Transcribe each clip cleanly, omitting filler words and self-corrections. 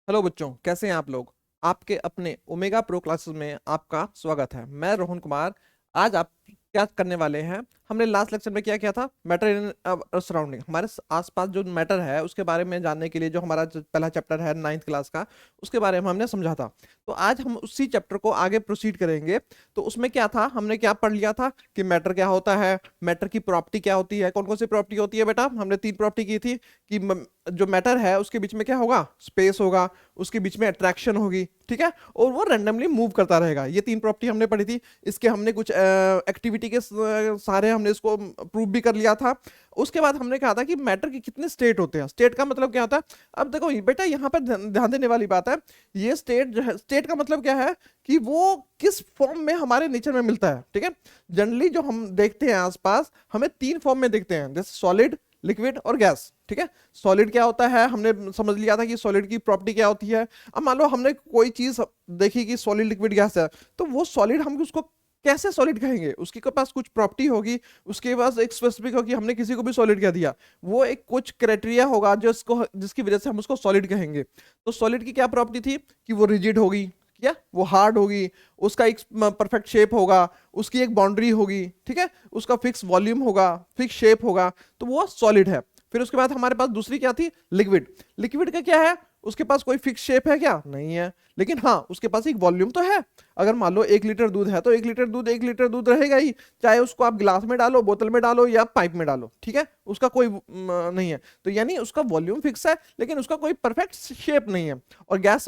Hello बच्चों, कैसे हैं आप लोग। आपके अपने ओमेगा प्रो क्लासेस में आपका स्वागत है। मैं रोहन कुमार। आज आप क्या करने वाले हैं? हमने लास्ट लेक्चर में क्या किया था? मैटर इन सराउंडिंग, हमारे आसपास जो मैटर है उसके बारे में जानने के लिए जो हमारा जो पहला चैप्टर है 9th क्लास का, उसके बारे में हमने समझा था। तो आज हम उसी चैप्टर को आगे प्रोसीड करेंगे। तो उसमें क्या था, हमने क्या पढ़ लिया था कि मैटर क्या होता है, मैटर की प्रॉपर्टी क्या होती है। कौन कौन सी प्रॉपर्टी होती है बेटा? हमने 3 प्रॉपर्टी की थी कि जो मैटर है उसके बीच में क्या होगा? स्पेस होगा, उसके बीच में अट्रैक्शन होगी, ठीक है, और वो रैंडमली मूव करता रहेगा। ये 3 प्रॉपर्टी हमने पढ़ी थी। इसके हमने कुछ एक्टिविटी के सारे हमने इसको प्रूव भी कर लिया था। उसके बाद हमने कहा था कि मैटर के कितने स्टेट होते हैं। स्टेट का मतलब क्या होता है? अब देखो बेटा, यहाँ पर ध्यान देने वाली बात है। ये स्टेट जो है, स्टेट का मतलब क्या है कि वो किस फॉर्म में हमारे नेचर में मिलता है, ठीक है। जनरली जो हम देखते हैं आसपास, हमें 3 फॉर्म में देखते हैं, जैसे सॉलिड, लिक्विड और गैस, ठीक है। सॉलिड क्या होता है, हमने समझ लिया था कि सॉलिड की प्रॉपर्टी क्या होती है। अब मान लो हमने कोई चीज देखी कि सॉलिड, लिक्विड, गैस है, तो वो सॉलिड हम उसको कैसे सॉलिड कहेंगे? उसके पास कुछ प्रॉपर्टी होगी, उसके पास एक स्पेसिफिक होगी। हमने किसी को भी सॉलिड कह दिया, वो एक कुछ क्राइटेरिया होगा जो इसको, जिसकी वजह से हम उसको सॉलिड कहेंगे। तो सॉलिड की क्या प्रॉपर्टी थी कि वो रिजिड होगी, क्या वो हार्ड होगी, उसका एक परफेक्ट शेप होगा, उसकी एक बाउंड्री होगी, ठीक है, उसका फिक्स वॉल्यूम होगा, फिक्स शेप होगा, तो वो सॉलिड है। फिर उसके बाद हमारे पास दूसरी क्या थी? लिक्विड। लिक्विड का क्या है? उसके पास कोई फिक्स शेप है क्या? नहीं है, लेकिन हाँ उसके पास एक वॉल्यूम तो है। अगर मान लो 1 लीटर दूध है तो 1 लीटर दूध 1 लीटर दूध रहेगा ही, चाहे उसको आप गिलास में डालो, बोतल में डालो या पाइप में डालो, ठीक है, उसका कोई नहीं है। तो यानी उसका वॉल्यूम फिक्स है, लेकिन उसका कोई परफेक्ट शेप नहीं है। और गैस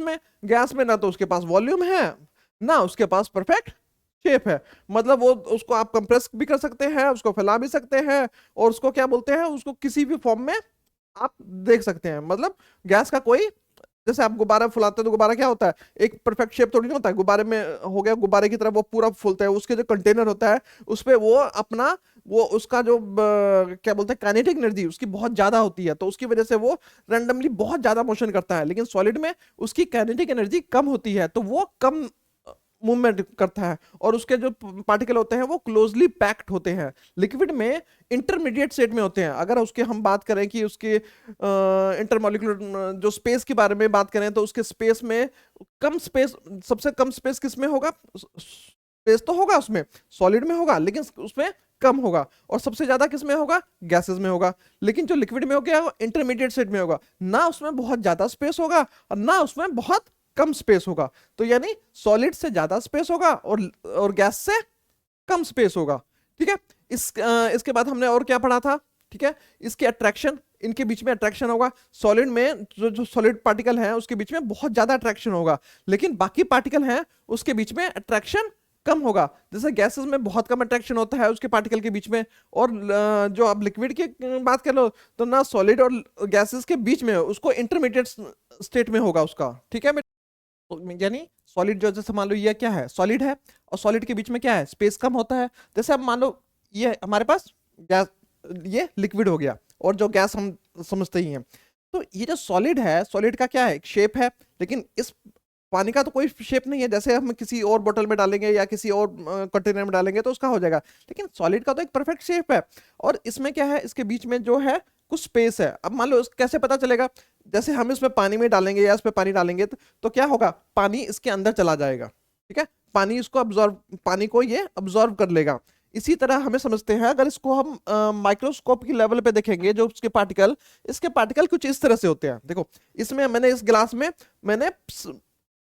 में ना तो उसके पास वॉल्यूम है, ना उसके पास परफेक्ट शेप है। मतलब वो, उसको आप कंप्रेस भी कर सकते हैं, उसको फैला भी सकते हैं, और उसको क्या बोलते हैं, उसको किसी भी फॉर्म में आप देख सकते हैं। मतलब गैस का कोई, जैसे आप गुब्बारा फुलाते हैं तो गुब्बारा क्या होता है? एक परफेक्ट शेप थोड़ी नहीं होता है गुब्बारे में। हो गया गुब्बारे की तरह वो पूरा फूलता है, उसके जो कंटेनर होता है उस पे वो अपना, वो उसका जो क्या बोलते हैं, काइनेटिक एनर्जी उसकी बहुत ज्यादा होती है, तो उसकी वजह से वो रैंडमली बहुत ज्यादा मोशन करता है। लेकिन सॉलिड में उसकी काइनेटिक एनर्जी कम होती है, तो वो कम मूवमेंट करता है, और उसके जो पार्टिकल होते हैं वो क्लोजली पैक्ड होते हैं। लिक्विड में इंटरमीडिएट स्टेट में होते हैं। अगर उसके हम बात करें कि उसके इंटरमोलिकुलर जो स्पेस के बारे में बात करें, तो उसके स्पेस में कम स्पेस, सबसे कम स्पेस किस में होगा? स्पेस तो होगा उसमें, सॉलिड में होगा, लेकिन उसमें कम होगा। और सबसे ज्यादा किस में होगा? गैसेस में होगा। लेकिन जो लिक्विड में हो गया वो इंटरमीडिएट स्टेट में होगा, ना उसमें बहुत ज्यादा स्पेस होगा और ना उसमें बहुत कम स्पेस होगा। तो यानी सॉलिड से ज्यादा स्पेस होगा और गैस से कम स्पेस होगा, ठीक है। इसके बाद हमने और क्या पढ़ा था? ठीक है, इसके अट्रैक्शन, इनके बीच में अट्रैक्शन होगा। सॉलिड में जो जो सॉलिड पार्टिकल है उसके बीच में बहुत ज्यादा अट्रैक्शन होगा, लेकिन बाकी पार्टिकल हैं उसके बीच में अट्रैक्शन कम होगा। जैसे गैसेस में बहुत कम अट्रैक्शन होता है उसके पार्टिकल के बीच में। और जो आप लिक्विड की बात कर लो, तो ना सॉलिड और गैसेस के बीच में, उसको इंटरमीडिएट स्टेट में होगा उसका, ठीक है। यानी सॉलिड जो, जैसे मान लो ये क्या है? सॉलिड है, और सॉलिड के बीच में क्या है? स्पेस कम होता है। जैसे अब मान लो ये हमारे पास गैस, ये लिक्विड हो गया, और जो गैस हम समझते ही हैं। तो ये जो सॉलिड है, सॉलिड का क्या है? एक शेप है, लेकिन इस पानी का तो कोई शेप नहीं है। जैसे हम किसी और बोतल में डालेंगे या किसी और कंटेनर में डालेंगे तो उसका हो जाएगा, लेकिन सॉलिड का तो एक परफेक्ट शेप है। और इसमें क्या है? इसके बीच में जो है कुछ स्पेस है। अब मान लो कैसे पता चलेगा? जैसे हम इसमें पानी में डालेंगे या इस पे पानी डालेंगे, तो क्या होगा? पानी इसके अंदर चला जाएगा, ठीक है, पानी इसको अब्जॉर्व, पानी को ये अब्जॉर्व कर लेगा। इसी तरह हमें समझते हैं, अगर इसको हम माइक्रोस्कोप की लेवल पे देखेंगे, जो उसके पार्टिकल, इसके पार्टिकल कुछ इस तरह से होते हैं। देखो, इसमें मैंने, इस गिलास में मैंने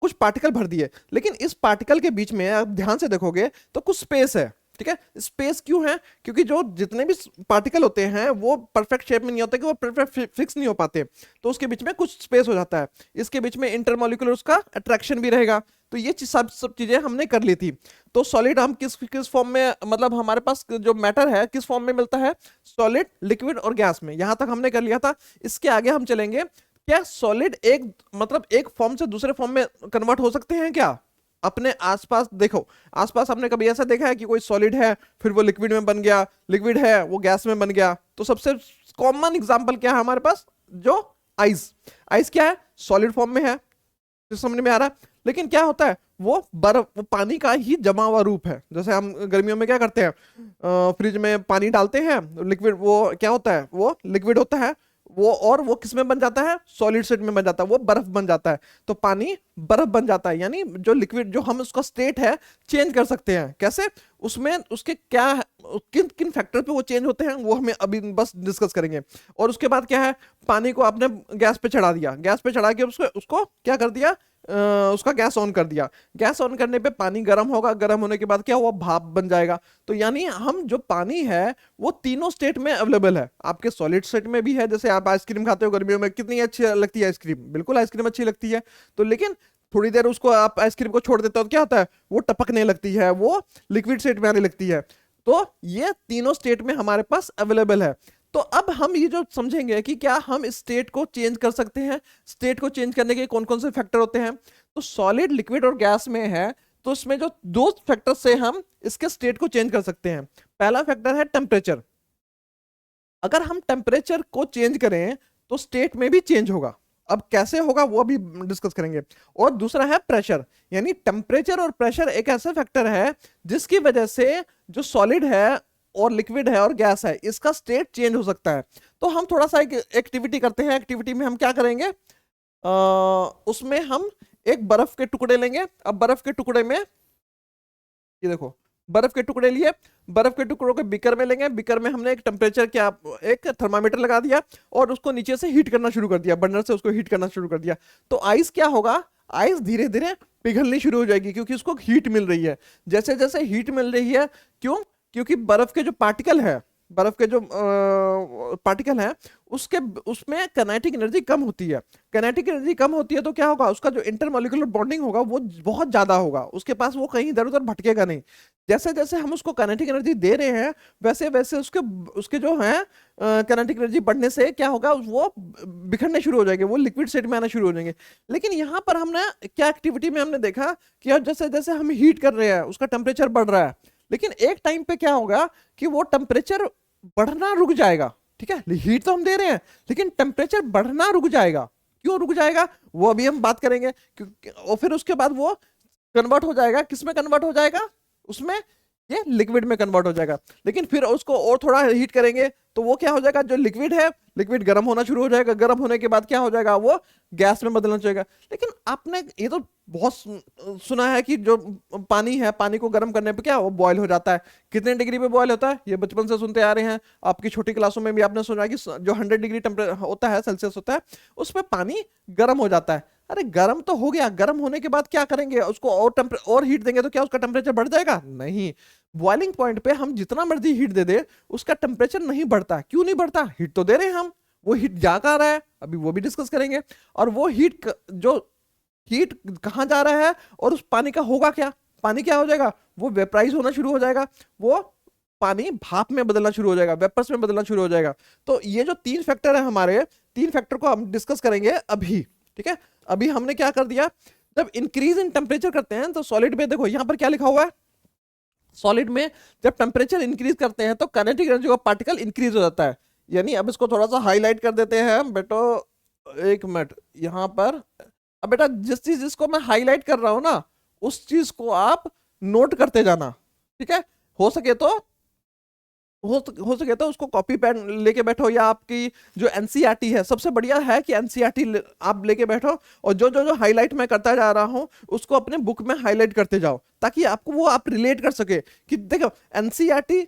कुछ पार्टिकल भर दिए, लेकिन इस पार्टिकल के बीच में आप ध्यान से देखोगे तो कुछ स्पेस है, ठीक है। स्पेस क्यों है? क्योंकि जो जितने भी पार्टिकल होते हैं वो परफेक्ट शेप में नहीं होते, कि वो परफेक्ट फिक्स नहीं हो पाते, तो उसके बीच में कुछ स्पेस हो जाता है। इसके बीच में इंटरमोलिकुलर उसका अट्रैक्शन भी रहेगा। तो ये सब सब चीजें हमने कर ली थी। तो सॉलिड हम किस किस फॉर्म में, मतलब हमारे पास जो मैटर है किस फॉर्म में मिलता है? सॉलिड, लिक्विड और गैस में। यहां तक हमने कर लिया था। इसके आगे हम चलेंगे। क्या सॉलिड एक, मतलब एक फॉर्म से दूसरे फॉर्म में कन्वर्ट हो सकते हैं क्या? अपने आसपास देखो, आसपास हमने कभी ऐसा देखा है कि कोई सॉलिड है फिर वो लिक्विड में बन गया, लिक्विड है वो गैस में बन गया? तो सबसे कॉमन एग्जांपल क्या है हमारे पास? जो आइस। आइस क्या है? सॉलिड फॉर्म में है, तो समझ में आ रहा है। लेकिन क्या होता है? वो बर्फ, वो पानी का ही जमा हुआ रूप है। जैसे हम गर्मियों में क्या करते हैं, फ्रिज में पानी डालते हैं, लिक्विड, वो क्या होता है? वो लिक्विड होता है। वो किस में बन जाता है, सॉलिड स्टेट में बन जाता है, वो बर्फ बन जाता है। तो पानी बर्फ बन जाता है, यानी जो लिक्विड, जो हम उसका स्टेट है चेंज कर सकते हैं। कैसे, उसमें उसके क्या है, किन किन फैक्टर पे वो चेंज होते हैं वो हमें अभी बस डिस्कस करेंगे। और उसके बाद क्या है, पानी को आपने गैस पे चढ़ा दिया, गैस पे चढ़ा के उसको उसको क्या कर दिया, उसका गैस ऑन कर दिया। गैस ऑन करने पे पानी गर्म होगा, गर्म होने के बाद क्या हुआ, भाप बन जाएगा। तो यानी हम जो पानी है वो तीनों स्टेट में अवेलेबल है। आपके सॉलिड स्टेट में भी है, जैसे आप आइसक्रीम खाते हो गर्मियों में, कितनी अच्छी लगती है आइसक्रीम, बिल्कुल आइसक्रीम अच्छी लगती है। तो लेकिन थोड़ी देर उसको आप आइसक्रीम को छोड़ देते हो तो क्या होता है, वो टपकने लगती है, वो लिक्विड स्टेट में आने लगती है। तो ये तीनों स्टेट में हमारे पास अवेलेबल है। तो अब हम ये जो समझेंगे कि क्या हम स्टेट को चेंज कर सकते हैं, स्टेट को चेंज करने के कौन कौन से फैक्टर होते हैं। तो सॉलिड, लिक्विड और गैस में है, तो इसमें जो दो फैक्टर से हम इसके स्टेट को चेंज कर सकते हैं। पहला फैक्टर है टेम्परेचर। अगर हम टेम्परेचर को चेंज करें तो स्टेट में भी चेंज होगा। अब कैसे होगा वो अभी डिस्कस करेंगे। और दूसरा है प्रेशर, यानी टेम्परेचर और प्रेशर एक ऐसा फैक्टर है जिसकी वजह से जो सॉलिड है और लिक्विड है और गैस है, इसका स्टेट चेंज हो सकता है। तो हम थोड़ा सा एक एक्टिविटी करते हैं। एक्टिविटी में हम क्या करेंगे, उसमें हम एक बर्फ के टुकड़े लेंगे। अब बर्फ के टुकड़े में, ये देखो बर्फ के टुकड़े लिए, बर्फ के टुकड़ों को बीकर में लेंगे। बीकर में हमने एक टेम्परेचर क्या, एक थर्मामीटर लगा दिया और उसको नीचे से हीट करना शुरू कर दिया, बर्नर से उसको हीट करना शुरू कर दिया। तो आइस क्या होगा, आइस धीरे धीरे पिघलनी शुरू हो जाएगी, क्योंकि उसको हीट मिल रही है। जैसे जैसे हीट मिल रही है, क्यों, क्योंकि बर्फ के जो पार्टिकल है, बर्फ के जो पार्टिकल है उसके, उसमें काइनेटिक एनर्जी कम होती है। काइनेटिक एनर्जी कम होती है तो क्या होगा, उसका जो इंटरमॉलिक्यूलर बॉन्डिंग होगा वो बहुत ज्यादा होगा, उसके पास वो कहीं इधर उधर भटकेगा नहीं। जैसे जैसे हम उसको काइनेटिक एनर्जी दे रहे हैं वैसे वैसे उसके उसके जो है काइनेटिक एनर्जी बढ़ने से क्या होगा, वो बिखरने शुरू हो जाएंगे, वो लिक्विड स्टेट में आना शुरू हो जाएंगे। लेकिन यहाँ पर हमने क्या एक्टिविटी में हमने देखा कि यार जैसे जैसे हम हीट कर रहे हैं उसका टेम्परेचर बढ़ रहा है, लेकिन एक टाइम पे क्या होगा कि वो टेम्परेचर बढ़ना रुक जाएगा। ठीक है, हीट तो हम दे रहे हैं लेकिन टेम्परेचर बढ़ना रुक जाएगा। क्यों रुक जाएगा वो अभी हम बात करेंगे। और फिर उसके बाद वो कन्वर्ट हो जाएगा, किस में कन्वर्ट हो जाएगा, उसमें, ये लिक्विड में कन्वर्ट हो जाएगा। लेकिन फिर उसको और थोड़ा हीट करेंगे तो वो क्या हो जाएगा, जो लिक्विड है, लिक्विड गर्म होना शुरू हो जाएगा। गर्म होने के बाद क्या हो जाएगा, वो गैस में बदलना चाहिए। लेकिन आपने ये तो बहुत सुना है कि जो पानी है, पानी को गर्म करने पे क्या वो बॉयल हो जाता है। कितने डिग्री पे बॉयल होता है, ये बचपन से सुनते आ रहे हैं। आपकी छोटी क्लासों में भी आपने सुना है कि जो 100 डिग्री टेम्परेचर होता है, सेल्सियस होता है, उस पर पानी गर्म हो जाता है। अरे गर्म तो हो गया, गर्म होने के बाद क्या करेंगे, उसको और हीट देंगे तो क्या उसका टेम्परेचर बढ़ जाएगा, नहीं। बॉइलिंग पॉइंट पे हम जितना मर्जी हीट दे दे उसका टेम्परेचर नहीं बढ़ता। क्यों नहीं बढ़ता, हीट तो दे रहे हैं हम, वो हीट जा कहाँ रहा है, अभी वो भी डिस्कस करेंगे। और वो जो हीट कहाँ जा रहा है और उस पानी का होगा क्या, पानी क्या हो जाएगा, वो वेपराइज होना शुरू हो जाएगा, वो पानी भाप में बदलना शुरू हो जाएगा, वेपर्स में बदलना शुरू हो जाएगा। तो ये जो तीन फैक्टर है हमारे, तीन फैक्टर को हम डिस्कस करेंगे अभी। ठीक है, अभी हमने क्या कर दिया, जब इंक्रीज इन टेम्परेचर करते हैं तो सॉलिड में देखो यहां पर क्या लिखा हुआ है, सॉलिड में जब टेम्परेचर इंक्रीज करते हैं तो kinetic energy of particle increase हो जाता है। यानी अब इसको थोड़ा सा हाईलाइट कर देते हैं बेटो, एक मिनट यहां पर। अब बेटा जिस चीज जिसको मैं हाईलाइट कर रहा हूं ना, उस चीज को आप नोट करते जाना। ठीक है, हो सके तो हो सके तो उसको कॉपी पेन लेके बैठो, या आपकी जो एनसीईआरटी है, सबसे बढ़िया है कि एनसीईआरटी आप लेके बैठो और जो जो जो हाईलाइट मैं करता जा रहा हूं उसको अपने बुक में हाईलाइट करते जाओ, ताकि आपको वो आप रिलेट कर सके कि देखो एनसीईआरटी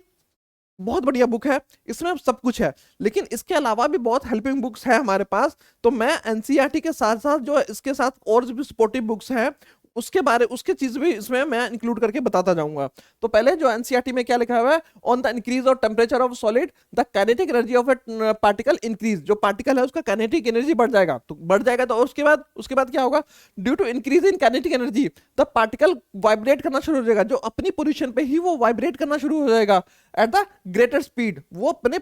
बहुत बढ़िया बुक है, इसमें सब कुछ है। लेकिन इसके अलावा भी बहुत हेल्पिंग बुक्स है हमारे पास। तो मैं एनसीईआरटी के साथ साथ जो इसके साथ और भी सपोर्टिव बुक्स हैं उसके बारे, उसके चीज भी इसमें मैं इंक्लूड करके बताता जाऊंगा। तो पहले जो एनसीईआरटी में क्या लिखा हुआ है, on the increase of temperature of solid the kinetic energy of A particle increase. जो पार्टिकल है उसका काइनेटिक एनर्जी बढ़ जाएगा, तो बढ़ जाएगा तो उसके बाद क्या होगा, due to increase in kinetic energy the particle vibrate करना शुरू हो जाएगा। जो अपनी पोजीशन पे ही वो वाइब्रेट करना शुरू हो जाएगा एट द ग्रेटर स्पीड, वो अपने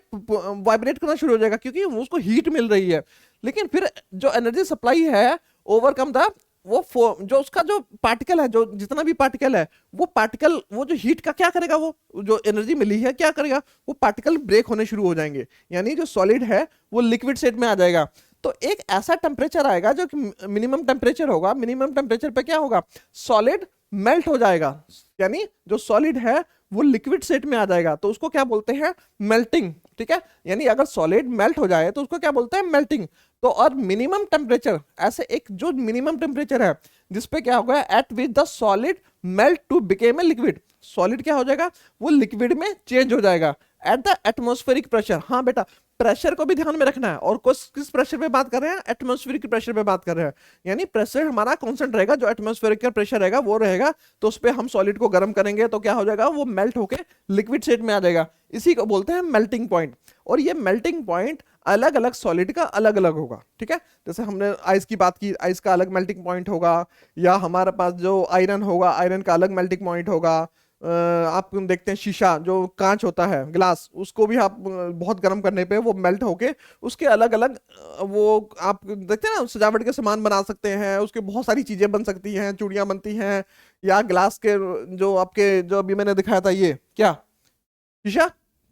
वाइब्रेट करना शुरू हो जाएगा क्योंकि उसको हीट मिल रही है। लेकिन फिर जो एनर्जी सप्लाई है ओवरकम द, वो जो उसका जो पार्टिकल है, जो जितना भी पार्टिकल है, वो पार्टिकल वो जो हीट का क्या करेगा, वो जो एनर्जी मिली है क्या करेगा, वो पार्टिकल ब्रेक होने शुरू हो जाएंगे। यानी जो सॉलिड है वो लिक्विड स्टेट में आ जाएगा। तो एक ऐसा टेम्परेचर आएगा जो कि मिनिमम टेम्परेचर होगा। मिनिमम टेम्परेचर पे क्या होगा, सॉलिड मेल्ट हो जाएगा, यानी जो सॉलिड है वो लिक्विड स्टेट में आ जाएगा। तो उसको क्या बोलते हैं, मेल्टिंग। ठीक है, यानी अगर सॉलिड मेल्ट हो जाए तो उसको क्या बोलते हैं, मेल्टिंग। तो और मिनिमम टेम्परेचर, ऐसे एक जो मिनिमम टेम्परेचर है जिसपे क्या होगा, at which the solid melt to became a liquid, solid क्या हो जाएगा, वो लिक्विड में चेंज हो जाएगा एट द एटमॉस्फेरिक प्रेशर। हाँ बेटा, प्रेशर को भी ध्यान में रखना है। और किस प्रेशर पे बात कर रहे हैं, एटमॉस्फेरिक प्रेशर पे बात कर रहे हैं, यानी प्रेशर हमारा कांस्टेंट रहेगा, जो एटमॉस्फेरिक का प्रेशर रहेगा वो रहेगा। तो उस पे हम सॉलिड को गर्म करेंगे तो क्या हो जाएगा, वो मेल्ट होके लिक्विड स्टेट में आ जाएगा। इसी को बोलते हैं मेल्टिंग पॉइंट। और ये मेल्टिंग पॉइंट अलग अलग सॉलिड का अलग अलग होगा, ठीक है। जैसे हमने आइस की बात की, आइस का अलग मेल्टिंग पॉइंट होगा, या हमारे पास जो आयरन होगा, आयरन का अलग मेल्टिंग पॉइंट होगा। आप देखते हैं शीशा, जो कांच होता है, ग्लास, उसको भी आप बहुत गर्म करने पे वो मेल्ट होके उसके अलग अलग वो आप देखते हैं ना, सजावट के सामान बना सकते हैं, उसके बहुत सारी चीजें बन सकती हैं, चूड़ियां बनती हैं, या ग्लास के जो आपके जो अभी मैंने दिखाया था, ये क्या, शीशा,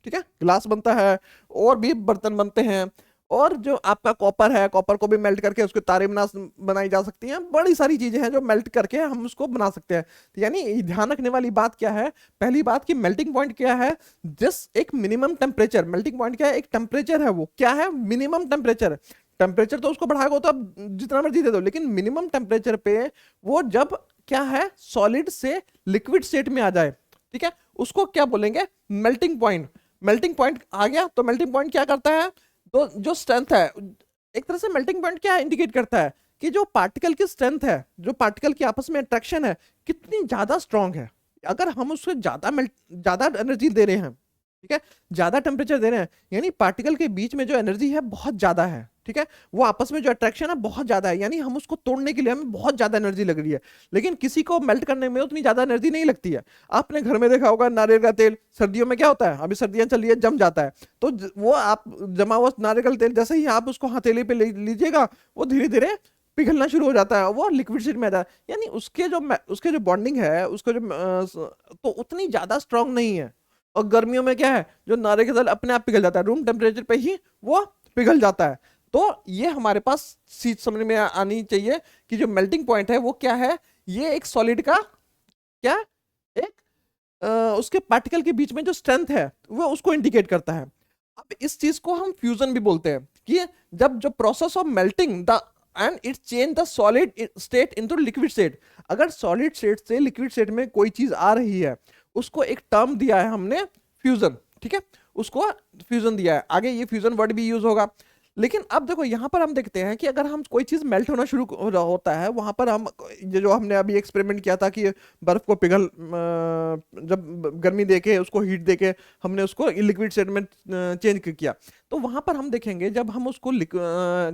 ठीक है, ग्लास बनता है, और भी बर्तन बनते हैं। और जो आपका कॉपर है, कॉपर को भी मेल्ट करके उसके तारे बनाई जा सकती हैं। बड़ी सारी चीजें हैं जो मेल्ट करके हम उसको बना सकते हैं। तो यानी ध्यान रखने वाली बात क्या है, पहली बात कि मेल्टिंग पॉइंट क्या है, जस्ट एक मिनिमम टेम्परेचर। मेल्टिंग पॉइंट क्या है, एक टेम्परेचर है, वो क्या है, मिनिमम टेम्परेचर। टेम्परेचर तो उसको बढ़ाएगा तो आप जितना मर्जी दे दो, लेकिन मिनिमम टेम्परेचर पे वो जब क्या है, सॉलिड से लिक्विड स्टेट में आ जाए, ठीक है, उसको क्या बोलेंगे, मेल्टिंग पॉइंट। मेल्टिंग पॉइंट आ गया तो मेल्टिंग पॉइंट क्या करता है, तो जो स्ट्रेंथ है, एक तरह से मेल्टिंग पॉइंट क्या इंडिकेट करता है कि जो पार्टिकल की स्ट्रेंथ है, जो पार्टिकल की आपस में अट्रैक्शन है, कितनी ज्यादा स्ट्रांग है। अगर हम उससे ज्यादा एनर्जी दे रहे हैं, ठीक है, ज्यादा टेम्परेचर दे रहे हैं, यानी पार्टिकल के बीच में जो एनर्जी है बहुत ज्यादा है, ठीक है, वो आपस में जो अट्रैक्शन है बहुत ज्यादा है, यानी हम उसको तोड़ने के लिए हमें बहुत ज्यादा एनर्जी लग रही है। लेकिन किसी को मेल्ट करने में उतनी ज्यादा एनर्जी नहीं लगती है। आपने घर में देखा होगा, नारियल का तेल सर्दियों में क्या होता है, अभी सर्दियां चल रही है, जम जाता है। तो वो आप जमा हुआ नारियल का तेल जैसे ही आप उसको हथेली पे लीजिएगा, वो धीरे धीरे पिघलना शुरू हो जाता है, वो लिक्विड स्टेट में आ जाता है। यानी उसके जो बॉन्डिंग है, उसको जो तो उतनी ज्यादा स्ट्रांग नहीं है। और गर्मियों में क्या है, जो नारियल का तेल अपने आप पिघल जाता है, रूम टेम्परेचर पे ही वो पिघल जाता है। तो ये हमारे पास चीज समझ में आनी चाहिए कि जो मेल्टिंग पॉइंट है वो क्या है, ये एक सॉलिड का क्या, एक उसके पार्टिकल के बीच में जो स्ट्रेंथ है वो उसको इंडिकेट करता है। अब इस चीज को हम फ्यूजन भी बोलते हैं, कि जब जो process of melting the end it change the solid state into liquid state. अगर सॉलिड स्टेट से लिक्विड स्टेट में कोई चीज आ रही है, उसको एक टर्म दिया है हमने, फ्यूजन, ठीक है, उसको फ्यूजन दिया है। आगे ये फ्यूजन वर्ड भी यूज होगा। लेकिन अब देखो यहां पर हम देखते हैं कि अगर हम कोई चीज मेल्ट होना शुरू होता है, वहां पर हम ये जो हमने अभी एक्सपेरिमेंट किया था कि बर्फ को जब गर्मी देके उसको हीट देके हमने उसको लिक्विड स्टेट में चेंज किया, तो वहां पर हम देखेंगे जब हम उसको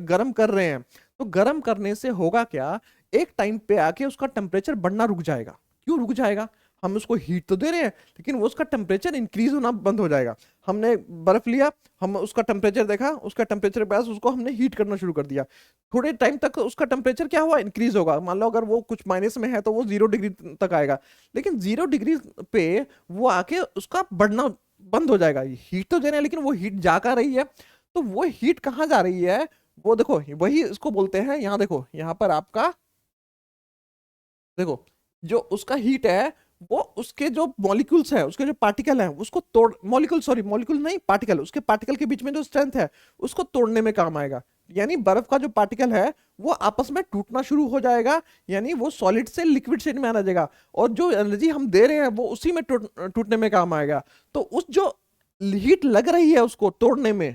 गर्म कर रहे हैं, तो गर्म करने से होगा क्या, एक टाइम पे आके उसका टेम्परेचर बढ़ना रुक जाएगा। क्यों रुक जाएगा, हम उसको हीट तो दे रहे हैं, लेकिन वो उसका टेम्परेचर इंक्रीज होना बंद हो जाएगा। हमने बर्फ लिया, हम उसका टेम्परेचर देखा, उसका टेम्परेचर के पास उसको हमने हीट करना शुरू कर दिया, थोड़े टाइम तक उसका टेम्परेचर क्या हुआ, इंक्रीज होगा। मान लो अगर वो कुछ माइनस में है तो वो 0 डिग्री तक आएगा, लेकिन 0 डिग्री पे वो आके उसका बढ़ना बंद हो जाएगा। हीट तो दे रहे हैं, लेकिन वो हीट जा कर रही है, तो वो हीट कहाँ जा रही है, वो देखो, वही इसको बोलते हैं, यहाँ देखो, यहाँ पर आपका देखो, जो उसका हीट है वो उसके जो मॉलिक्यूल्स है, उसके जो पार्टिकल है, उसको तोड़, मॉलिक्यूल नहीं, पार्टिकल, उसके पार्टिकल के बीच में जो स्ट्रेंथ है उसको तोड़ने में काम आएगा। यानी बर्फ का जो पार्टिकल है वो आपस में टूटना शुरू हो जाएगा, यानी वो सॉलिड से लिक्विड स्टेट में आना जाएगा, और जो एनर्जी हम दे रहे हैं वो उसी में टूटने में काम आएगा। तो उस जो हीट लग रही है उसको तोड़ने में,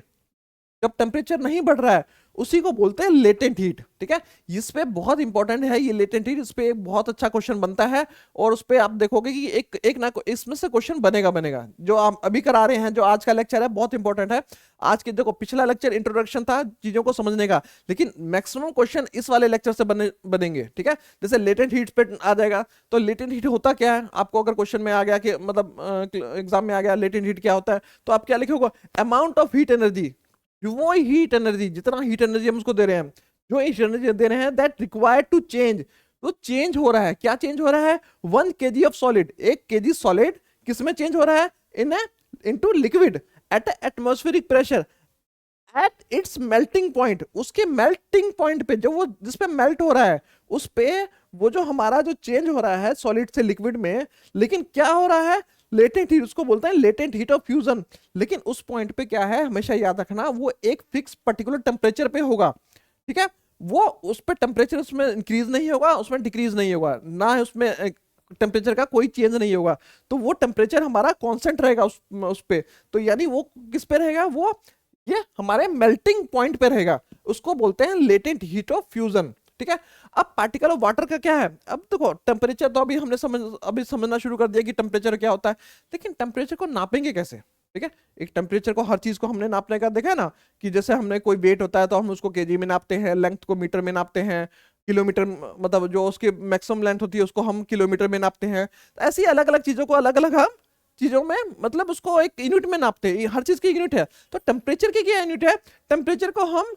जब टेम्परेचर नहीं बढ़ रहा है, उसी को बोलते हैं लेटेंट हीट, ठीक है। इस पे बहुत इंपॉर्टेंट है ये लेटेंट हीट, इस पे एक बहुत अच्छा क्वेश्चन बनता है, और उस पे आप देखोगे कि एक ना इसमें से क्वेश्चन बनेगा। जो आप अभी करा रहे हैं, जो आज का लेक्चर है बहुत इंपॉर्टेंट है। आज के देखो, पिछला लेक्चर इंट्रोडक्शन था चीजों को समझने का, लेकिन मैक्सिमम क्वेश्चन इस वाले लेक्चर से बनेंगे, ठीक है। जैसे लेटेंट हीट पे आ जाएगा, तो लेटेंट हीट होता क्या है, आपको अगर क्वेश्चन में आ गया कि मतलब एग्जाम में आ गया लेटेंट हीट क्या होता है, तो आप क्या लिखोगे, अमाउंट ऑफ हीट एनर्जी, वो हीट एनर्जी, जितना हीट एनर्जी हम उसको दे रहे हैं, जो हीट एनर्जी दे रहे हैं, दैट रिक्वायर्ड टू चेंज, तो चेंज हो रहा है, क्या चेंज हो रहा है, 1 kg of solid, 1 kg solid किस में चेंज हो रहा है, into liquid at atmospheric pressure at its melting point. उसके मेल्टिंग पॉइंट पे, जो वो जिस पे मेल्ट हो रहा है, उस पे वो जो हमारा जो चेंज हो रहा है सॉलिड से लिक्विड में, लेकिन क्या हो रहा है, लेटेंट हीट उसको बोलते हैं लेटेंट हीट ऑफ फ्यूजन। लेकिन उस पॉइंट पे क्या है, हमेशा याद रखना, वो एक फिक्स पर्टिकुलर टेम्परेचर पे होगा, ठीक है। वो उस पे टेम्परेचर उसमें इंक्रीज नहीं होगा, उसमें डिक्रीज नहीं होगा, ना है उसमें टेम्परेचर का कोई चेंज नहीं होगा। तो वो टेम्परेचर हमारा कांस्टेंट रहेगा उस पे। तो यानी वो किस पे रहेगा, वो ये हमारे मेल्टिंग पॉइंट पे रहेगा। उसको बोलते हैं लेटेंट हीट ऑफ फ्यूजन, ठीक है। अब पार्टिकल ऑफ वाटर का क्या है, अब देखो टेम्परेचर तो अभी समझना शुरू कर दिया कि टेम्परेचर क्या होता है, लेकिन टेम्परेचर को नापेंगे कैसे, ठीक है। एक टेम्परेचर को, हर चीज को हमने नापने का देखा है ना, कि जैसे हमने कोई वेट होता है तो हम उसको केजी में नापते हैं, लेंथ को मीटर में नापते हैं, किलोमीटर मतलब जो उसकी मैक्सिमम लेंथ होती है उसको हम किलोमीटर में नापते हैं। तो ऐसी अलग अलग चीजों को अलग अलग हम चीजों में मतलब उसको एक यूनिट में नापते हैं, हर चीज की यूनिट है। तो टेम्परेचर की क्या यूनिट है, टेम्परेचर को हम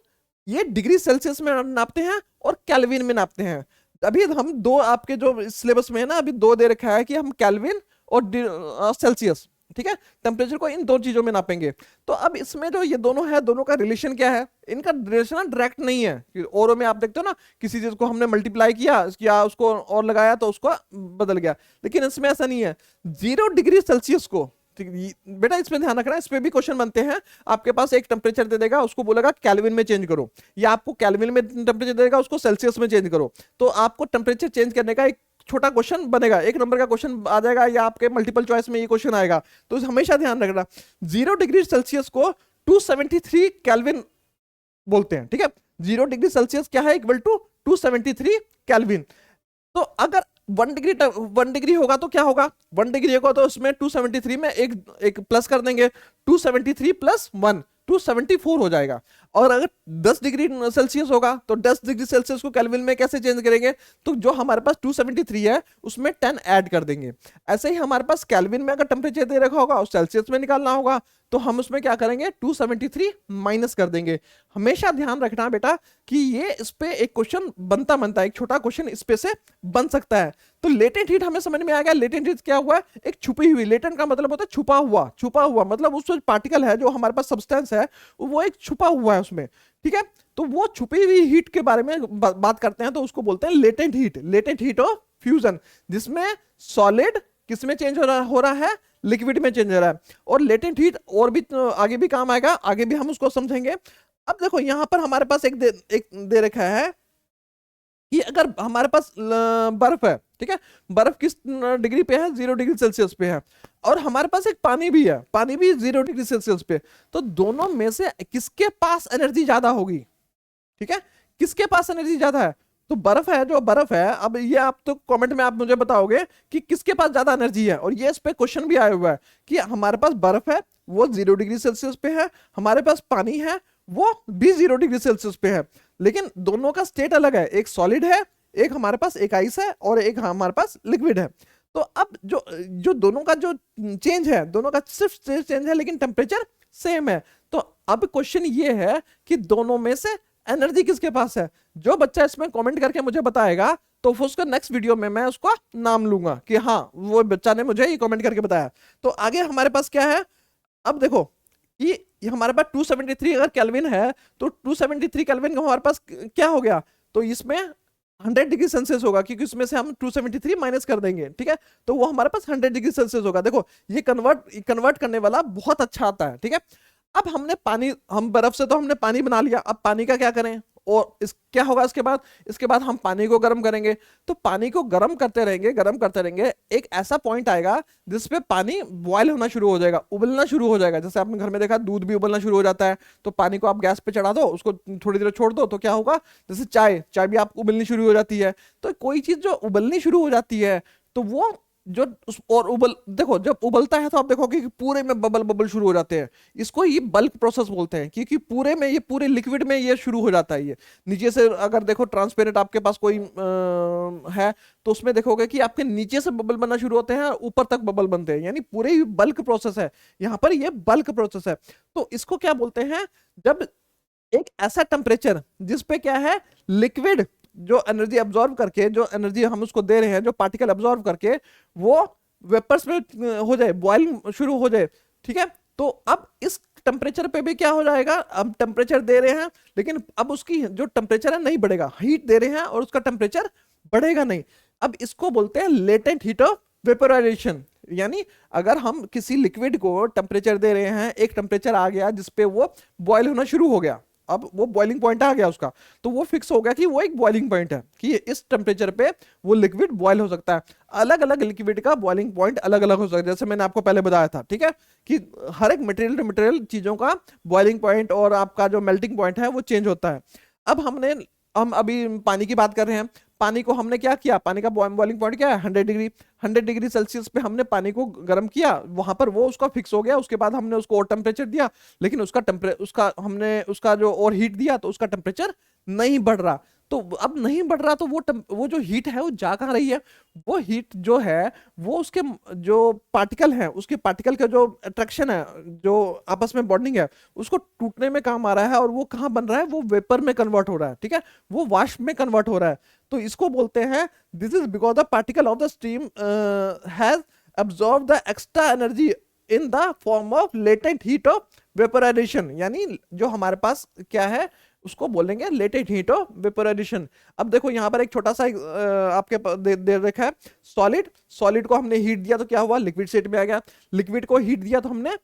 ये डिग्री सेल्सियस में नापते हैं और केल्विन में नापते हैं। अभी हम दो, आपके जो सिलेबस में है ना, अभी दो दे रखा है कि हम केल्विन और सेल्सियस, ठीक है, टेम्परेचर को इन दो चीजों में नापेंगे। तो अब इसमें जो ये दोनों है, दोनों का रिलेशन क्या है, इनका रिलेशन डायरेक्ट नहीं है कि औरों में आप देखते हो ना, किसी चीज को हमने मल्टीप्लाई किया उसको और लगाया तो उसको बदल गया, लेकिन इसमें ऐसा नहीं है। 0 डिग्री सेल्सियस को, बेटा इसमें ध्यान रखना, इस पे भी क्वेश्चन बनते हैं। आपके पास एक टेम्परेचर दे देगा, उसको बोलेगा केल्विन में चेंज करो, या आपको केल्विन में टेम्परेचर देगा, उसको सेल्सियस में चेंज करो। तो आपको टेम्परेचर चेंज करने का एक छोटा क्वेश्चन बनेगा, 1 नंबर का क्वेश्चन आ जाएगा, या आपके मल्टीपल चॉइस में ये क्वेश्चन आएगा। तो हमेशा ध्यान रखना, 0 डिग्री सेल्सियस को 273 केल्विन बोलते हैं, ठीक है। 0 डिग्री सेल्सियस क्या है, इक्वल टू 273 केल्विन। तो अगर 1 डिग्री होगा तो क्या होगा, 1 डिग्री होगा तो उसमें 273 में एक प्लस कर देंगे, 273 प्लस 1 274 हो जाएगा। और अगर 10 डिग्री सेल्सियस होगा तो 10 डिग्री सेल्सियस को केल्विन में कैसे चेंज करेंगे, तो जो हमारे पास 273 है उसमें 10 ऐड कर देंगे। ऐसे ही हमारे पास केल्विन में अगर टेम्परेचर दे रखा होगा और सेल्सियस में निकालना होगा तो हम उसमें क्या करेंगे, 273 माइनस कर देंगे। हमेशा ध्यान रखना बेटा कि ये इस पे एक क्वेश्चन बनता एक छोटा क्वेश्चन इस पे से बन सकता है। तो लेटेंट हीट हमें समझ में आ गया, लेटेंट हीट क्या हुआ है, एक छुपी हुई, लेटेंट का मतलब होता है छुपा हुआ मतलब उस पार्टिकल है जो हमारे पास सब्सटेंस है वो एक छुपा हुआ है उसमें, ठीक है। तो वो छुपी हुई हीट के बारे में बात करते हैं, तो उसको बोलते हैं लेटेंट हीट ऑफ फ्यूजन, जिसमें सॉलिड किसमें चेंज हो रहा है, लिक्विड में चेंज हो रहा है। और लेटेंट हीट और भी आगे भी काम आएगा, आगे भी हम उसको समझेंगे। अब देखो यहां पर हमारे पास एक दे रखा है कि अगर हमारे पास बर्फ है, ठीक है, बर्फ किस डिग्री पे है, 0 डिग्री सेल्सियस पे है, और हमारे पास एक पानी भी है, पानी भी 0 डिग्री सेल्सियस पे। तो दोनों में से किसके पास एनर्जी ज्यादा होगी, ठीक है, किसके पास एनर्जी ज्यादा है। तो बर्फ है, जो बर्फ है, अब ये आप तो कमेंट में आप मुझे बताओगे कि किसके पास ज्यादा एनर्जी है। और ये इस पे क्वेश्चन भी आया हुआ है कि हमारे पास बर्फ है वो 0 डिग्री सेल्सियस पे है, हमारे पास पानी है वो भी 0 डिग्री सेल्सियस पे है, लेकिन दोनों का स्टेट अलग है, एक सॉलिड है, एक हमारे पास एक आइस है, और एक हमारे पास लिक्विड है। तो अब जो जो दोनों का जो चेंज है, दोनों का सिर्फ चेंज है लेकिन टेम्परेचर सेम है। तो अब क्वेश्चन ये है कि दोनों में से एनर्जी किसके पास है। जो बच्चा इसमें कमेंट करके मुझे बताएगा तो उसका नेक्स्ट वीडियो में मैं उसका नाम लूंगा कि हाँ वो बच्चा ने मुझे ये कमेंट करके बताया। तो आगे हमारे पास क्या है, अब देखो कि हमारे पास 273 अगर केल्विन है तो 273 केल्विन का हमारे पास क्या हो गया, तो इसमें 100 डिग्री सेल्सियस होगा, क्योंकि उसमें से हम 273 माइनस कर देंगे, ठीक है। तो वो हमारे पास 100 डिग्री सेल्सियस होगा। देखो ये कन्वर्ट करने वाला बहुत अच्छा आता है, ठीक है। अब हमने पानी, हम बर्फ से तो हमने पानी बना लिया, अब पानी का क्या करें, और क्या होगा इसके बाद हम पानी को गर्म करेंगे। तो पानी को गर्म करते रहेंगे, एक ऐसा पॉइंट आएगा जिसपे पानी बॉयल होना शुरू हो जाएगा, उबलना शुरू हो जाएगा। जैसे आपने घर में देखा दूध भी उबलना शुरू हो जाता है, तो पानी को आप गैस पे चढ़ा दो, उसको थोड़ी देर छोड़ दो, तो क्या होगा, जैसे चाय भी आप उबलनी शुरू हो जाती है। तो कोई चीज जो उबलनी शुरू हो जाती है तो वो जो और देखो जब उबलता है तो आप देखोगे कि पूरे में बबल शुरू हो जाते हैं। इसको ये बल्क प्रोसेस बोलते हैं, क्योंकि पूरे लिक्विड में ये शुरू हो जाता है। ये नीचे से अगर देखो ट्रांसपेरेंट आपके पास कोई है तो उसमें देखोगे कि आपके नीचे से बबल बनना शुरू होते हैं और ऊपर तक बबल बनते हैं, यानी पूरे बल्क प्रोसेस है। यहाँ पर ये बल्क प्रोसेस है। तो इसको क्या बोलते हैं, जब एक ऐसा टेम्परेचर जिसपे क्या है, लिक्विड जो एनर्जी अब्सॉर्ब करके, जो एनर्जी हम उसको दे रहे हैं, जो पार्टिकल अब्सॉर्ब करके वो वेपर्स में हो जाए, बॉइल शुरू हो जाए, ठीक है। तो अब इस टेम्परेचर पे भी क्या हो जाएगा, अब टेम्परेचर दे रहे हैं लेकिन अब उसकी जो टेम्परेचर है नहीं बढ़ेगा, हीट दे रहे हैं और उसका टेम्परेचर बढ़ेगा नहीं। अब इसको बोलते हैं लेटेंट हीट ऑफ वेपोराइजेशन। यानी अगर हम किसी लिक्विड को टेम्परेचर दे रहे हैं, एक टेम्परेचर आ गया जिसपे वो बॉयल होना शुरू हो गया, अब वो बॉइलिंग पॉइंट आ गया उसका, तो वो फिक्स हो गया कि वो एक बॉइलिंग पॉइंट है कि इस टेम्परेचर पे वो लिक्विड बॉयल हो सकता है। अलग अलग लिक्विड का बॉइलिंग पॉइंट अलग अलग हो सकता है, जैसे मैंने आपको पहले बताया था, ठीक है, कि हर एक मटेरियल टू मटेरियल चीजों का बॉइलिंग पॉइंट और आपका जो मेल्टिंग पॉइंट है वो चेंज होता है। अब हम अभी पानी की बात कर रहे हैं, पानी को हमने क्या किया, पानी का बॉइलिंग पॉइंट क्या है 100 डिग्री, 100 डिग्री सेल्सियस पे हमने पानी को गर्म किया, वहां पर वो उसका फिक्स हो गया, उसके बाद हमने उसको और टेम्परेचर दिया, लेकिन उसका हमने उसका जो और हीट दिया तो उसका टेम्परेचर नहीं बढ़ रहा। तो अब नहीं बढ़ रहा तो वो जो हीट है वो जा कहाँ रही है, वो हीट जो है वो उसके जो पार्टिकल है, उसके पार्टिकल का जो अट्रैक्शन है, जो आपस में बॉन्डिंग है, उसको टूटने में काम आ रहा है, और वो कहाँ बन रहा है, वो वेपर में कन्वर्ट हो रहा है, ठीक है, वो वाष्प में कन्वर्ट हो रहा है। तो इसको बोलते हैं, this is because the particle of the stream has absorb the extra energy in the form of latent heat of vaporization, यानी जो हमारे पास क्या है उसको बोलेंगे लेटेंट हीट ऑफ वेपोराइजेशन। अब देखो यहाँ पर एक छोटा सा आपके दे रखा है सॉलिड, सॉलिड को हमने हीट दिया तो क्या हुआ, लिक्विड स्टेट में आ गया, लिक्विड को हीट दिया तो हमने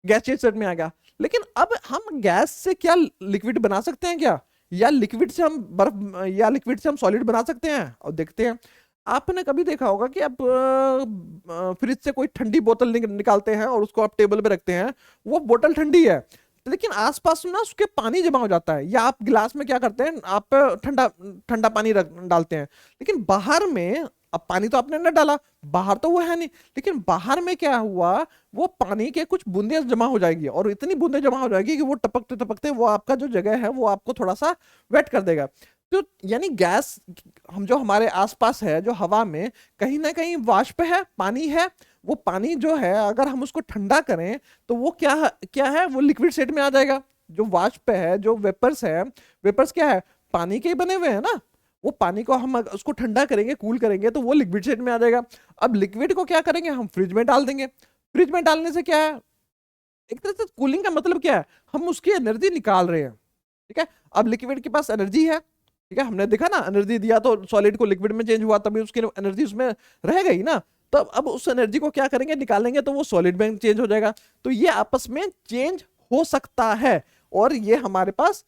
गैसियस स्टेट में आ गया। लेकिन अब हम गैस से क्या लिक्विड बना सकते हैं क्या, या लिक्विड से हम बर्फ, या लिक्विड से हम सॉलिड बना सकते हैं, और देखते हैं। आपने कभी देखा होगा कि आप फ्रिज से कोई ठंडी बोतल निकालते हैं और उसको आप टेबल पे रखते हैं, वो बोतल ठंडी है लेकिन आसपास ना उसके पानी जमा हो जाता है, या आप गिलास में क्या करते हैं, आप ठंडा ठंडा पानी डालते हैं, लेकिन बाहर में अब पानी तो आपने न डाला, बाहर तो वो है नहीं, लेकिन बाहर में क्या हुआ, वो पानी के कुछ बूंदे जमा हो जाएगी, और इतनी बूंदे जमा हो जाएगी कि वो टपकते टपकते वो आपका जो जगह है वो आपको थोड़ा सा वेट कर देगा। तो यानी गैस, हम जो हमारे आसपास है जो हवा में, कहीं ना कहीं वाष्प है, पानी है, वो पानी जो है अगर हम उसको ठंडा करें तो वो क्या है, वो लिक्विड स्टेट में आ जाएगा। जो वाष्प है, जो वेपर्स है, वेपर्स क्या है, पानी के ही बने हुए हैं ना, वो पानी को हम अगर उसको ठंडा करेंगे, कूल करेंगे तो वो लिक्विड स्टेट में आ जाएगा। अब लिक्विड को क्या करेंगे, हम फ्रिज में डाल देंगे, फ्रिज में डालने से क्या है, एक तरह से कूलिंग का मतलब क्या है, हम उसकी एनर्जी निकाल रहे हैं, ठीक है। अब लिक्विड के पास एनर्जी है, ठीक है, हमने देखा ना एनर्जी दिया तो सॉलिड को लिक्विड में चेंज हुआ, तभी उसकी एनर्जी उसमें रह गई ना, तो अब उस एनर्जी को क्या करेंगे, निकालेंगे तो वो सॉलिड में चेंज हो जाएगा। तो ये आपस में चेंज हो सकता है, और ये हमारे पास,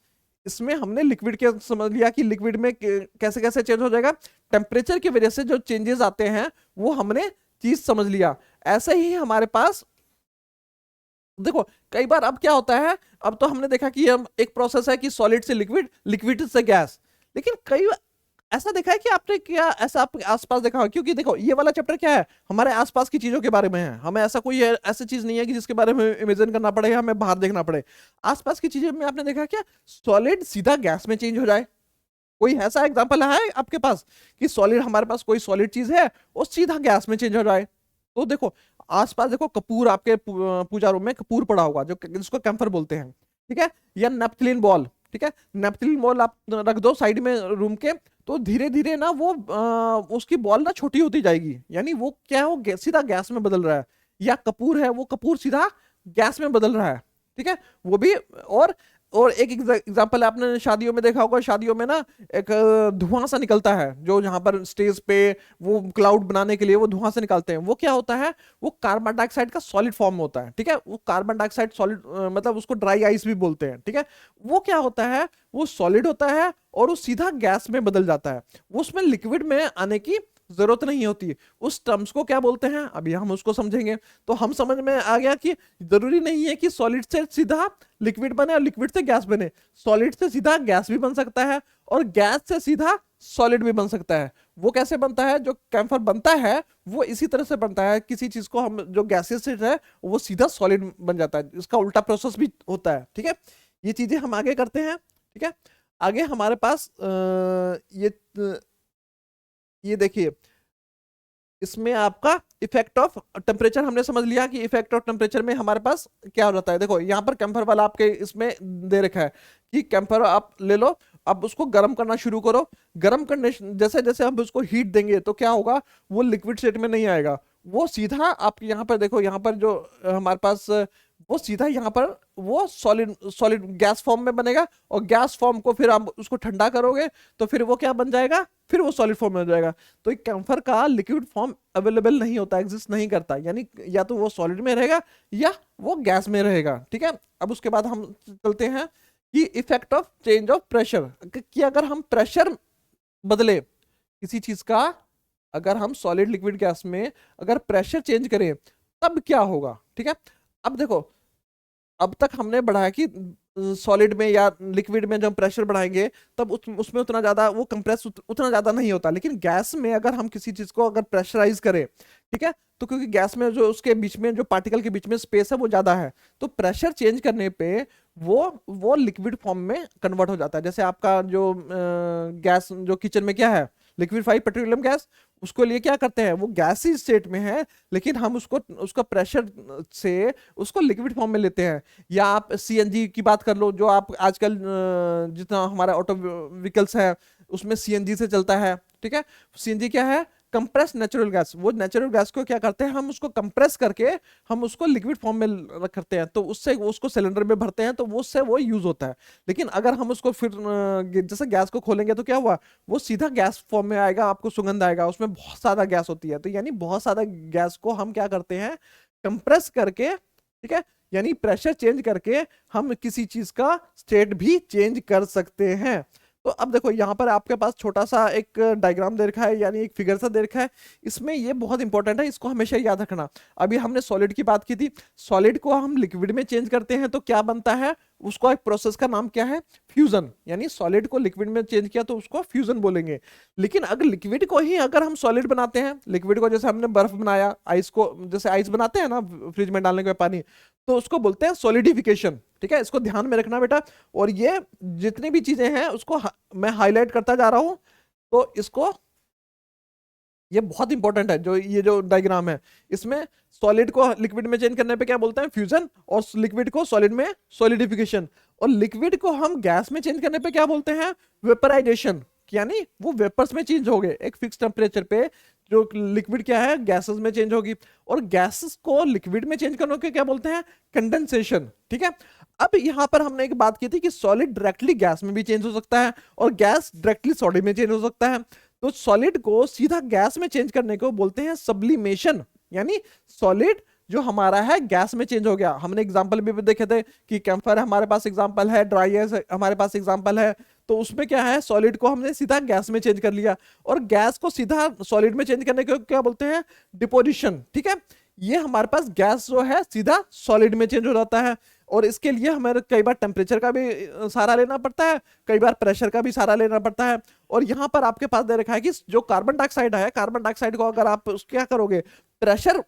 इसमें हमने लिक्विड के समझ लिया कि लिक्विड में कैसे कैसे चेंज हो जाएगा, टेम्परेचर की वजह से जो चेंजेस आते हैं वो हमने चीज समझ लिया। ऐसे ही हमारे पास देखो कई बार अब क्या होता है, अब तो हमने देखा कि हम एक प्रोसेस है कि सॉलिड से लिक्विड, लिक्विड से गैस, लेकिन कई ऐसा देखा है कि आपने क्या ऐसा आपके आसपास देखा हो, क्योंकि देखो ये वाला चैप्टर क्या है, हमारे आसपास की चीजों के बारे में है, हमें ऐसा कोई ऐसी चीज नहीं है कि जिसके बारे में इमेजिन करना पड़े, हमें बाहर देखना पड़े। आसपास की चीजें में आपने देखा क्या, सॉलिड सीधा गैस में चेंज हो जाए, कोई ऐसा एग्जांपल है आपके पास कि सॉलिड, हमारे पास कोई सॉलिड चीज है वो सीधा गैस में चेंज हो जाए। तो देखो आसपास देखो कपूर, आपके पूजा रूम में कपूर पड़ा होगा जो जिसको कैम्फर बोलते हैं, ठीक है, या नेपथलीन बॉल, ठीक है, नेपथलीन बॉल आप रख दो साइड में रूम के, तो धीरे धीरे ना वो उसकी बॉल ना छोटी होती जाएगी, यानी वो क्या है, वो सीधा गैस में बदल रहा है। या कपूर है, वो कपूर सीधा गैस में बदल रहा है, ठीक है, वो भी। और एक एग्जांपल आपने शादियों में देखा होगा, शादियों में ना एक धुआं सा निकलता है, जो जहां पर स्टेज पे वो क्लाउड बनाने के लिए वो धुआं से निकालते हैं, वो क्या होता है, वो कार्बन डाइऑक्साइड का सॉलिड फॉर्म होता है, ठीक है, वो कार्बन डाइऑक्साइड सॉलिड, मतलब उसको ड्राई आइस भी बोलते हैं, ठीक है। वो क्या होता है, वो सॉलिड होता है और वो सीधा गैस में बदल जाता है, उसमें लिक्विड में आने की जरूरत नहीं होती। उस टर्म्स को क्या बोलते हैं, अभी हम उसको समझेंगे। तो हम समझ में आ गया कि जरूरी नहीं है कि सॉलिड से सीधा लिक्विड बने और लिक्विड से गैस बने, सॉलिड से सीधा गैस भी बन सकता है और गैस से सीधा सॉलिड भी बन सकता है। वो कैसे बनता है, जो कैम्फर बनता है वो इसी तरह से बनता है, किसी चीज को हम जो गैसेस से है वो सीधा सॉलिड बन जाता है, इसका उल्टा प्रोसेस भी होता है, ठीक है। ये चीजें हम आगे करते हैं, ठीक है। आगे हमारे पास ये देखिए, इसमें आपका इफेक्ट ऑफ टेम्परेचर हमने समझ लिया कि इफेक्ट ऑफ टेम्परेचर में हमारे पास क्या हो जाता है। देखो यहाँ पर कैम्फर वाला आपके इसमें दे रखा है कि कैम्फर आप ले लो, अब उसको गर्म करना शुरू करो, गर्म करने जैसे जैसे हम उसको हीट देंगे तो क्या होगा, वो लिक्विड स्टेट में नहीं आएगा, वो सीधा आप यहाँ पर देखो, यहाँ पर जो हमारे पास वो सीधा यहाँ पर वो सॉलिड सॉलिड गैस फॉर्म में बनेगा, और गैस फॉर्म को फिर आप उसको ठंडा करोगे तो फिर वो क्या बन जाएगा, फिर वो सॉलिड फॉर्म में हो जाएगा। तो एक कैम्फर का लिक्विड फॉर्म अवेलेबल नहीं होता, एग्जिस्ट नहीं करता, यानी या तो वो सॉलिड में रहेगा या वो गैस में रहेगा। ठीक है, अब उसके बाद हम चलते हैं कि effect of change of pressure, कि अगर हम प्रेशर बदले किसी चीज का, अगर हम सॉलिड लिक्विड गैस में अगर प्रेशर चेंज करें तब क्या होगा। ठीक है, अब देखो, अब तक हमने बढ़ाया कि सॉलिड में या लिक्विड में जब प्रेशर बढ़ाएंगे तब उसमें उतना ज्यादा वो कंप्रेस उतना ज्यादा नहीं होता, लेकिन गैस में अगर हम किसी चीज को अगर प्रेशराइज करें, ठीक है, तो क्योंकि गैस में जो उसके बीच में जो पार्टिकल के बीच में स्पेस है वो ज्यादा है, तो प्रेशर चेंज करने पे वो लिक्विड फॉर्म में कन्वर्ट हो जाता है। जैसे आपका जो गैस जो किचन में क्या है, लिक्विफाइड पेट्रोलियम गैस, उसको लिए क्या करते हैं, वो गैसी स्टेट में है, लेकिन हम उसको उसका प्रेशर से उसको लिक्विड फॉर्म में लेते हैं। या आप सीएनजी की बात कर लो, जो आप आजकल जितना हमारा ऑटो व्हीकल्स है उसमें सीएनजी से चलता है। ठीक है, सीएनजी क्या है, कंप्रेस नेचुरल गैस। वो नेचुरल गैस को क्या करते हैं, हम उसको कंप्रेस करके हम उसको लिक्विड फॉर्म में करते हैं, तो उससे उसको सिलेंडर में भरते हैं, तो वो उससे वो यूज होता है। लेकिन अगर हम उसको फिर जैसे गैस को खोलेंगे तो क्या हुआ, वो सीधा गैस फॉर्म में आएगा, आपको सुगंध आएगा, उसमें बहुत ज्यादा गैस होती है। तो यानी बहुत ज्यादा गैस को हम क्या करते हैं, कंप्रेस करके, ठीक है, यानी प्रेशर चेंज करके हम किसी चीज का स्टेट भी चेंज कर सकते हैं। तो अब देखो यहाँ पर आपके पास छोटा सा एक डायग्राम दे रखा है, यानी एक फिगर सा दे रखा है, इसमें ये बहुत इंपॉर्टेंट है, इसको हमेशा याद रखना। अभी हमने सॉलिड की बात की थी, सॉलिड को हम लिक्विड में चेंज करते हैं तो क्या बनता है, उसको एक प्रोसेस का नाम क्या है, फ्यूजन। यानी सॉलिड को लिक्विड में चेंज किया तो उसको फ्यूजन बोलेंगे। लेकिन अगर लिक्विड को ही अगर हम सॉलिड बनाते हैं, लिक्विड को जैसे हमने बर्फ बनाया, आइस को जैसे आइस बनाते हैं ना फ्रिज में डालने के बाद पानी, तो उसको बोलते हैं सॉलिडिफिकेशन। ठीक है, इसको ध्यान में रखना बेटा। और ये जितनी भी चीजें हैं उसको मैं हाईलाइट करता जा रहा हूं, तो इसको, ये बहुत इंपॉर्टेंट है जो ये जो डायग्राम है, इसमें सॉलिड को लिक्विड में चेंज करने पे क्या बोलते हैं, फ्यूजन, और लिक्विड को सॉलिड में सॉलिडिफिकेशन, और लिक्विड को हम गैस में चेंज करने पे क्या बोलते हैं, वेपराइजेशन। यानी वो वेपर्स में चेंज हो गए एक फिक्स टेम्परेचर पे, जो लिक्विड क्या है गैसेस में चेंज होगी, और गैसेस को लिक्विड में चेंज करने के क्या बोलते हैं, कंडेंसेशन। ठीक है, अब यहां पर हमने एक बात की थी कि सॉलिड डायरेक्टली गैस में भी चेंज हो सकता है और गैस डायरेक्टली सॉलिड में चेंज हो सकता है। तो सॉलिड को सीधा गैस में चेंज करने को बोलते हैं सब्लिमेशन। यानी सॉलिड जो हमारा है गैस में चेंज हो गया। हमने एग्जांपल भी देखे थे कि कैम्फर हमारे पास एग्जांपल है, ड्राई आइस हमारे पास एग्जांपल है, तो उसमें क्या है, सॉलिड को हमने सीधा गैस में चेंज कर लिया, और गैस को सीधा सॉलिड में चेंज करने को क्या बोलते हैं, डिपोजिशन। ठीक है, ये हमारे पास गैस जो है सीधा सॉलिड में चेंज हो जाता है, और इसके लिए हमें कई बार टेम्परेचर का भी सहारा लेना पड़ता है, कई बार प्रेशर का भी सहारा लेना पड़ता है। और यहाँ पर आपके पास दे रखा है कि जो कार्बन डाइऑक्साइड है, कार्बन डाइऑक्साइड को अगर आप क्या करोगे, प्रेशर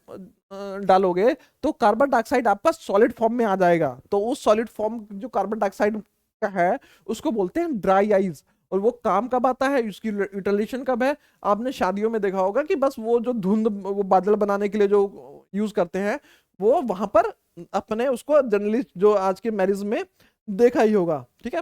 डालोगे, तो कार्बन डाइऑक्साइड आपका सॉलिड फॉर्म में आ जाएगा। तो उस सॉलिड फॉर्म जो कार्बन डाइऑक्साइड का है उसको बोलते हैं ड्राई आइस। और वो काम कब आता है, उसकी यूटिलाइजेशन कब है, आपने शादियों में देखा होगा कि बस वो जो धुंध वो बादल बनाने के लिए जो यूज करते हैं, वो वहां पर अपने उसको जनरली जो आज के मैरिज में देखा ही होगा। ठीक है,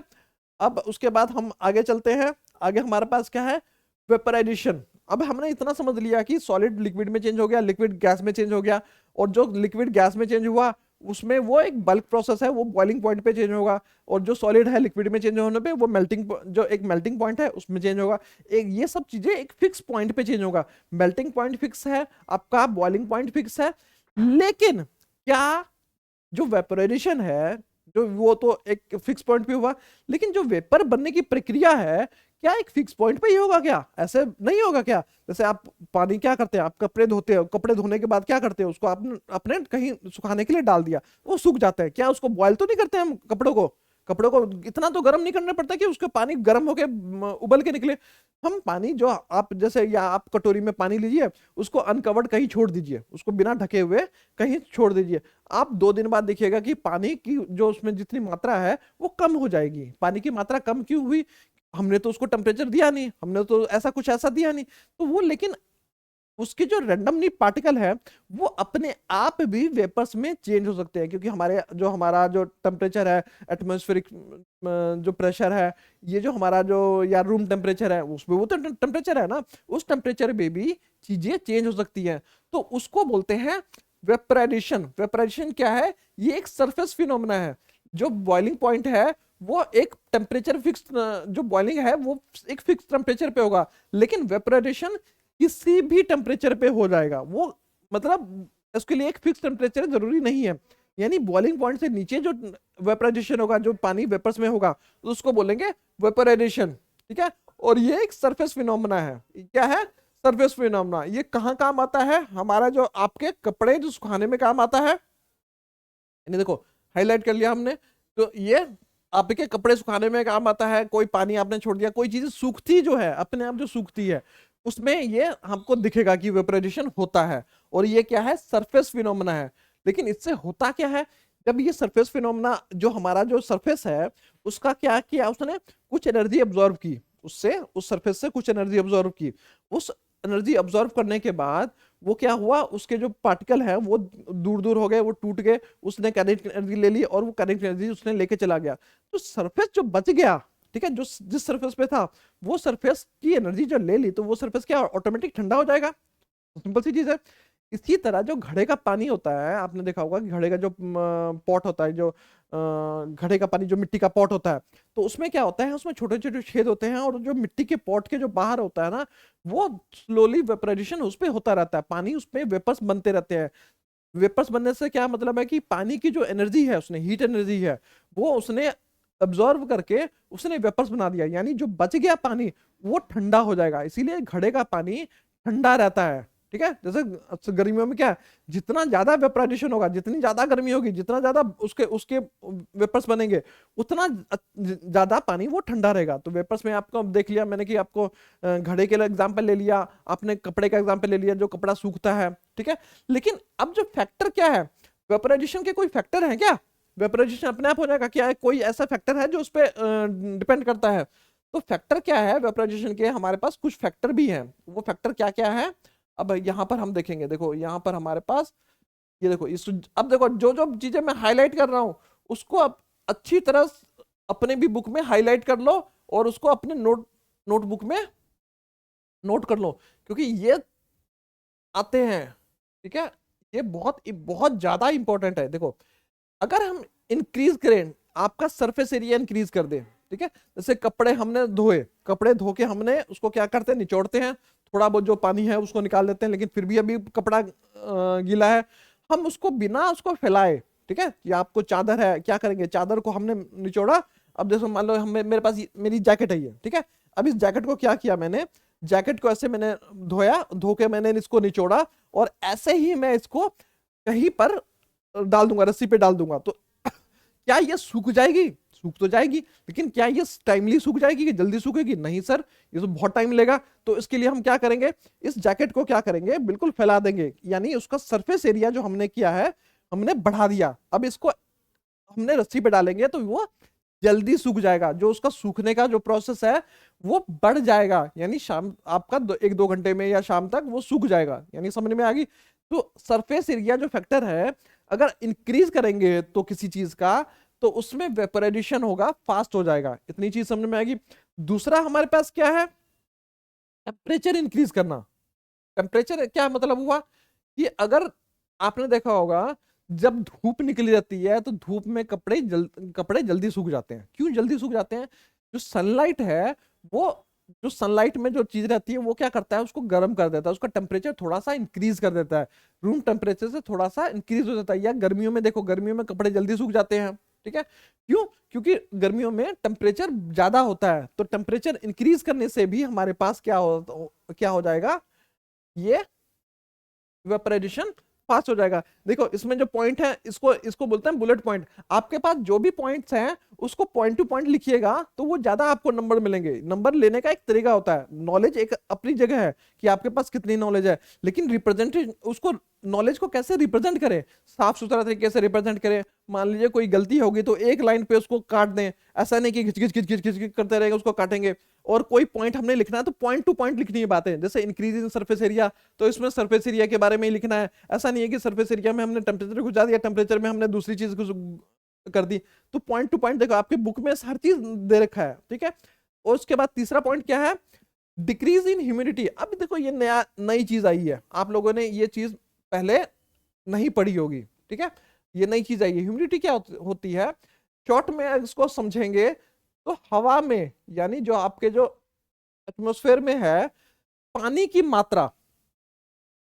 अब उसके बाद हम आगे चलते हैं। आगे हमारे पास क्या है, वेपराइजेशन। अब हमने इतना समझ लिया कि सॉलिड लिक्विड में चेंज हो गया, लिक्विड गैस में चेंज हो गया, और जो लिक्विड गैस में चेंज हुआ उसमें वो एक बल्क प्रोसेस है, वो बॉइलिंग पॉइंट पे चेंज होगा, और जो सॉलिड है लिक्विड में चेंज होने पे वो मेल्टिंग, जो एक मेल्टिंग पॉइंट है उसमें चेंज होगा। एक ये सब चीजें एक फिक्स पॉइंट पे चेंज होगा। मेल्टिंग पॉइंट फिक्स है आपका, बॉइलिंग पॉइंट फिक्स है, लेकिन क्या जो वेपोराइजेशन है, जो वो तो एक फिक्स पॉइंट पे हुआ, लेकिन जो वेपर बनने की प्रक्रिया है क्या एक फिक्स पॉइंट पे ही होगा क्या, ऐसे नहीं होगा क्या। जैसे आप पानी क्या करते हैं, आप कपड़े धोते हो, कपड़े धोने के बाद क्या करते हैं, उसको आपने अपने कहीं सुखाने के लिए डाल दिया, वो सूख जाता है, क्या उसको बॉयल तो नहीं करते हम कपड़ों को, कपड़ों को इतना तो गर्म नहीं करना पड़ता कि उसके पानी गर्म होके उबल के निकले। हम पानी जो आप जैसे, या आप कटोरी में पानी लीजिए, उसको अनकवर्ड कहीं छोड़ दीजिए, उसको बिना ढके हुए कहीं छोड़ दीजिए, आप 2 दिन बाद देखिएगा कि पानी की जो उसमें जितनी मात्रा है वो कम हो जाएगी। पानी की मात्रा कम क्यों हुई, हमने तो उसको टेम्परेचर दिया नहीं, हमने तो ऐसा कुछ ऐसा दिया नहीं, तो वो, लेकिन उसके जो रैंडमली पार्टिकल है वो अपने आप भी वेपर्स में चेंज हो सकते हैं, क्योंकि हमारा जो टेम्परेचर है, एटमॉस्फेरिक जो प्रेशर है, ये जो हमारा जो या रूम टेम्परेचर है, उसमें वो तो टेम्परेचर है ना, उस टेम्परेचर में भी चीजें चेंज हो सकती हैं। तो उसको बोलते हैं वेपराइजेशन। वेपराइजेशन क्या है, ये एक सरफेस फिनोमेना है। जो बॉइलिंग पॉइंट है वो एक टेम्परेचर फिक्स, जो बॉइलिंग है वो एक फिक्स टेम्परेचर पे होगा, लेकिन वेपोराइजेशन किसी भी टेम्परेचर पे हो जाएगा। वो मतलब उसके लिए एक फिक्स टेम्परेचर जरूरी नहीं है। यानी बॉइलिंग पॉइंट से नीचे जो वेपोराइजेशन होगा, जो पानी वेपर्स में होगा, तो उसको बोलेंगे वेपोराइजेशन। ठीक है, और ये एक सरफेस फिनोमेना है। क्या है? Surface phenomena. ये कहाँ काम आता है? हमारा जो आपके कपड़े जो सुखाने में काम आता है। यानी देखो, हाईलाइट कर लिया हमने, तो ये आपके कपड़े सुखाने में काम आता है। कोई पानी आपने छोड़ दिया, कोई चीज सूखती जो है अपने आप जो सूखती है, उसमें ये हमको दिखेगा कि वेपोराइजेशन होता है। और ये क्या है? सरफेस फिनोमेना है। लेकिन इससे होता क्या है? जब ये सरफेस फिनोमेना, जो हमारा जो सरफेस है, उसका क्या किया उसने? कुछ एनर्जी अब्जॉर्व की उससे, उस सरफेस से कुछ एनर्जी अब्जॉर्व की। उस एनर्जी अब्जॉर्व करने के बाद वो क्या हुआ? उसके जो पार्टिकल है वो दूर दूर हो गए, वो टूट गए, उसने काइनेटिक एनर्जी ले ली और वो काइनेटिक एनर्जी उसने लेके चला गया। तो सरफेस जो बच गया, ठीक है, जो जिस सरफेस पे था, वो सरफेस की एनर्जी जो ले ली, तो वो सरफेस क्या ऑटोमेटिक ठंडा हो जाएगा। सिंपल सी चीज है। इसी तरह जो घड़े का पानी होता है, आपने देखा होगा कि घड़े का जो पॉट होता है, जो घड़े का पानी, जो मिट्टी का पॉट होता है, तो उसमें क्या होता है? उसमें छोटे छोटे छेद होते हैं, और जो मिट्टी के पॉट के जो बाहर होता है ना, वो स्लोली वेपराइजेशन उस पे होता रहता है। पानी उसमें वेपर्स बनते रहते हैं। वेपर्स बनने से क्या मतलब है? कि पानी की जो एनर्जी है, उसने हीट एनर्जी है, वो उसने अब्जॉर्व करके उसने वेपर्स बना दिया। यानी जो बच गया पानी, वो ठंडा हो जाएगा। इसीलिए घड़े का पानी ठंडा रहता है। ठीक है, जैसे गर्मियों में क्या है? जितना ज्यादा वेपराइजेशन होगा, जितनी ज्यादा गर्मी होगी, जितना ज्यादा उसके उसके वेपर्स बनेंगे, उतना ज्यादा पानी वो ठंडा रहेगा। तो वेपर्स में आपको अब देख लिया मैंने कि आपको घड़े के एग्जांपल ले लिया, आपने कपड़े का एग्जांपल ले लिया, जो कपड़ा सूखता है। ठीक है, लेकिन अब जो फैक्टर क्या है? वेपराइजेशन के कोई फैक्टर है क्या? वेपराइजेशन अपने आप हो जाएगा क्या? है कोई ऐसा फैक्टर है जो उस पर डिपेंड करता है? तो फैक्टर क्या है वेपराइजेशन के? हमारे पास कुछ फैक्टर भी हैं। वो फैक्टर क्या क्या है? अब यहाँ पर हम देखेंगे। देखो यहाँ पर हमारे पास, ये देखो इस, अब देखो जो जो चीजें मैं हाईलाइट कर रहा हूं, उसको अब अच्छी तरह अपने भी बुक में हाईलाइट कर लो, और उसको अपने नोटबुक में नोट कर लो, क्योंकि ये आते हैं। ठीक है, ये बहुत बहुत ज्यादा इंपॉर्टेंट है। देखो, अगर हम इंक्रीज करें, आपका सरफेस एरिया इंक्रीज कर दे, ठीक है, जैसे कपड़े हमने धोए, कपड़े धो के हमने उसको क्या करते हैं? निचोड़ते हैं, थोड़ा बहुत जो पानी है उसको निकाल देते हैं, लेकिन फिर भी अभी कपड़ा गीला है। हम उसको बिना उसको फैलाए, ठीक है, या आपको चादर है, क्या करेंगे? चादर को हमने निचोड़ा। अब जैसे मान लो हम, मेरे पास मेरी जैकेट है ये, ठीक है, अब इस जैकेट को क्या किया मैंने? जैकेट को ऐसे मैंने धोया, धो के मैंने इसको निचोड़ा, और ऐसे ही मैं इसको कहीं पर डाल दूंगा, रस्सी पे डाल दूंगा। तो क्या ये सूख जाएगी? सूख तो जाएगी, लेकिन क्या ये टाइमली सूख जाएगी कि जल्दी सूखेगी? नहीं सर, ये तो बहुत टाइम लेगा। तो इसके लिए हम क्या करेंगे? इस जैकेट को क्या करेंगे? बिल्कुल फैला देंगे, यानी उसका सरफेस एरिया जो हमने किया है, हमने बढ़ा दिया। अब इसको हमने रस्सी पे डालेंगे तो वो जल्दी सूख जाएगा। जो उसका सूखने का जो प्रोसेस है वो बढ़ जाएगा, यानी शाम आपका 1-2 घंटे में या शाम तक वो सूख जाएगा। यानी समझ में आ गई? तो सरफेस एरिया जो फैक्टर है, अगर इंक्रीज करेंगे तो किसी चीज का, तो उसमें वेपोराइजेशन होगा, फास्ट हो जाएगा। इतनी चीज समझ में आएगी। दूसरा हमारे पास क्या है? टेम्परेचर इंक्रीज करना। टेम्परेचर क्या मतलब हुआ? कि अगर आपने देखा होगा, जब धूप निकली रहती है तो धूप में कपड़े जल्दी सूख जाते हैं। क्यों जल्दी सूख जाते हैं? जो सनलाइट है, वो, जो सनलाइट में जो चीज रहती है वो क्या करता है? उसको गर्म कर देता है, उसका टेम्परेचर थोड़ा सा इंक्रीज कर देता है, रूम टेम्परेचर से थोड़ा सा इंक्रीज हो जाता है। या गर्मियों में देखो, गर्मियों में कपड़े जल्दी सूख जाते हैं। ठीक है, क्यों? क्योंकि गर्मियों में टेम्परेचर ज्यादा होता है। तो टेम्परेचर इंक्रीज करने से भी हमारे पास क्या हो जाएगा? ये वेपराइजेशन फास्ट हो जाएगा। देखो इसमें जो पॉइंट है, इसको इसको बोलते हैं बुलेट पॉइंट। आपके पास जो भी पॉइंट्स हैं उसको पॉइंट टू पॉइंट लिखिएगा, तो वो ज्यादा आपको नंबर मिलेंगे। नंबर लेने का एक तरीका होता है। नॉलेज एक अपनी जगह है कि आपके पास कितनी नॉलेज है, लेकिन रिप्रेजेंटेशन, उसको नॉलेज को कैसे रिप्रेजेंट करें? साफ सुथरा तरीके से रिप्रेजेंट करें। मान लीजिए कोई गलती होगी तो एक लाइन पे उसको काट दें, ऐसा नहीं कि घिच घिच घिच घिच घिच करते रहेंगे, उसको काटेंगे। और कोई पॉइंट हमने लिखना है तो पॉइंट टू पॉइंट लिखनी है बातें। जैसे इंक्रीज इन सरफेस एरिया, तो इसमें सरफेस एरिया के बारे में ही लिखना है। ऐसा नहीं है कि सरफेस एरिया में हमने टेम्परेचर घुसा दिया, टेम्परेचर में हमने दूसरी चीज कर दी। तो पॉइंट टू पॉइंट देखो, आपके बुक में हर चीज दे रखा है। ठीक है, और उसके बाद तीसरा पॉइंट क्या है? Decrease in humidity. अब देखो ये नई चीज आई है, आप लोगों ने ये चीज पहले नहीं पढ़ी होगी। ठीक है, ये नई चीज आई है। ह्यूमिडिटी क्या होती है? शॉर्ट में इसको समझेंगे तो हवा में, यानी जो आपके जो एटमॉस्फेयर में है, पानी की मात्रा,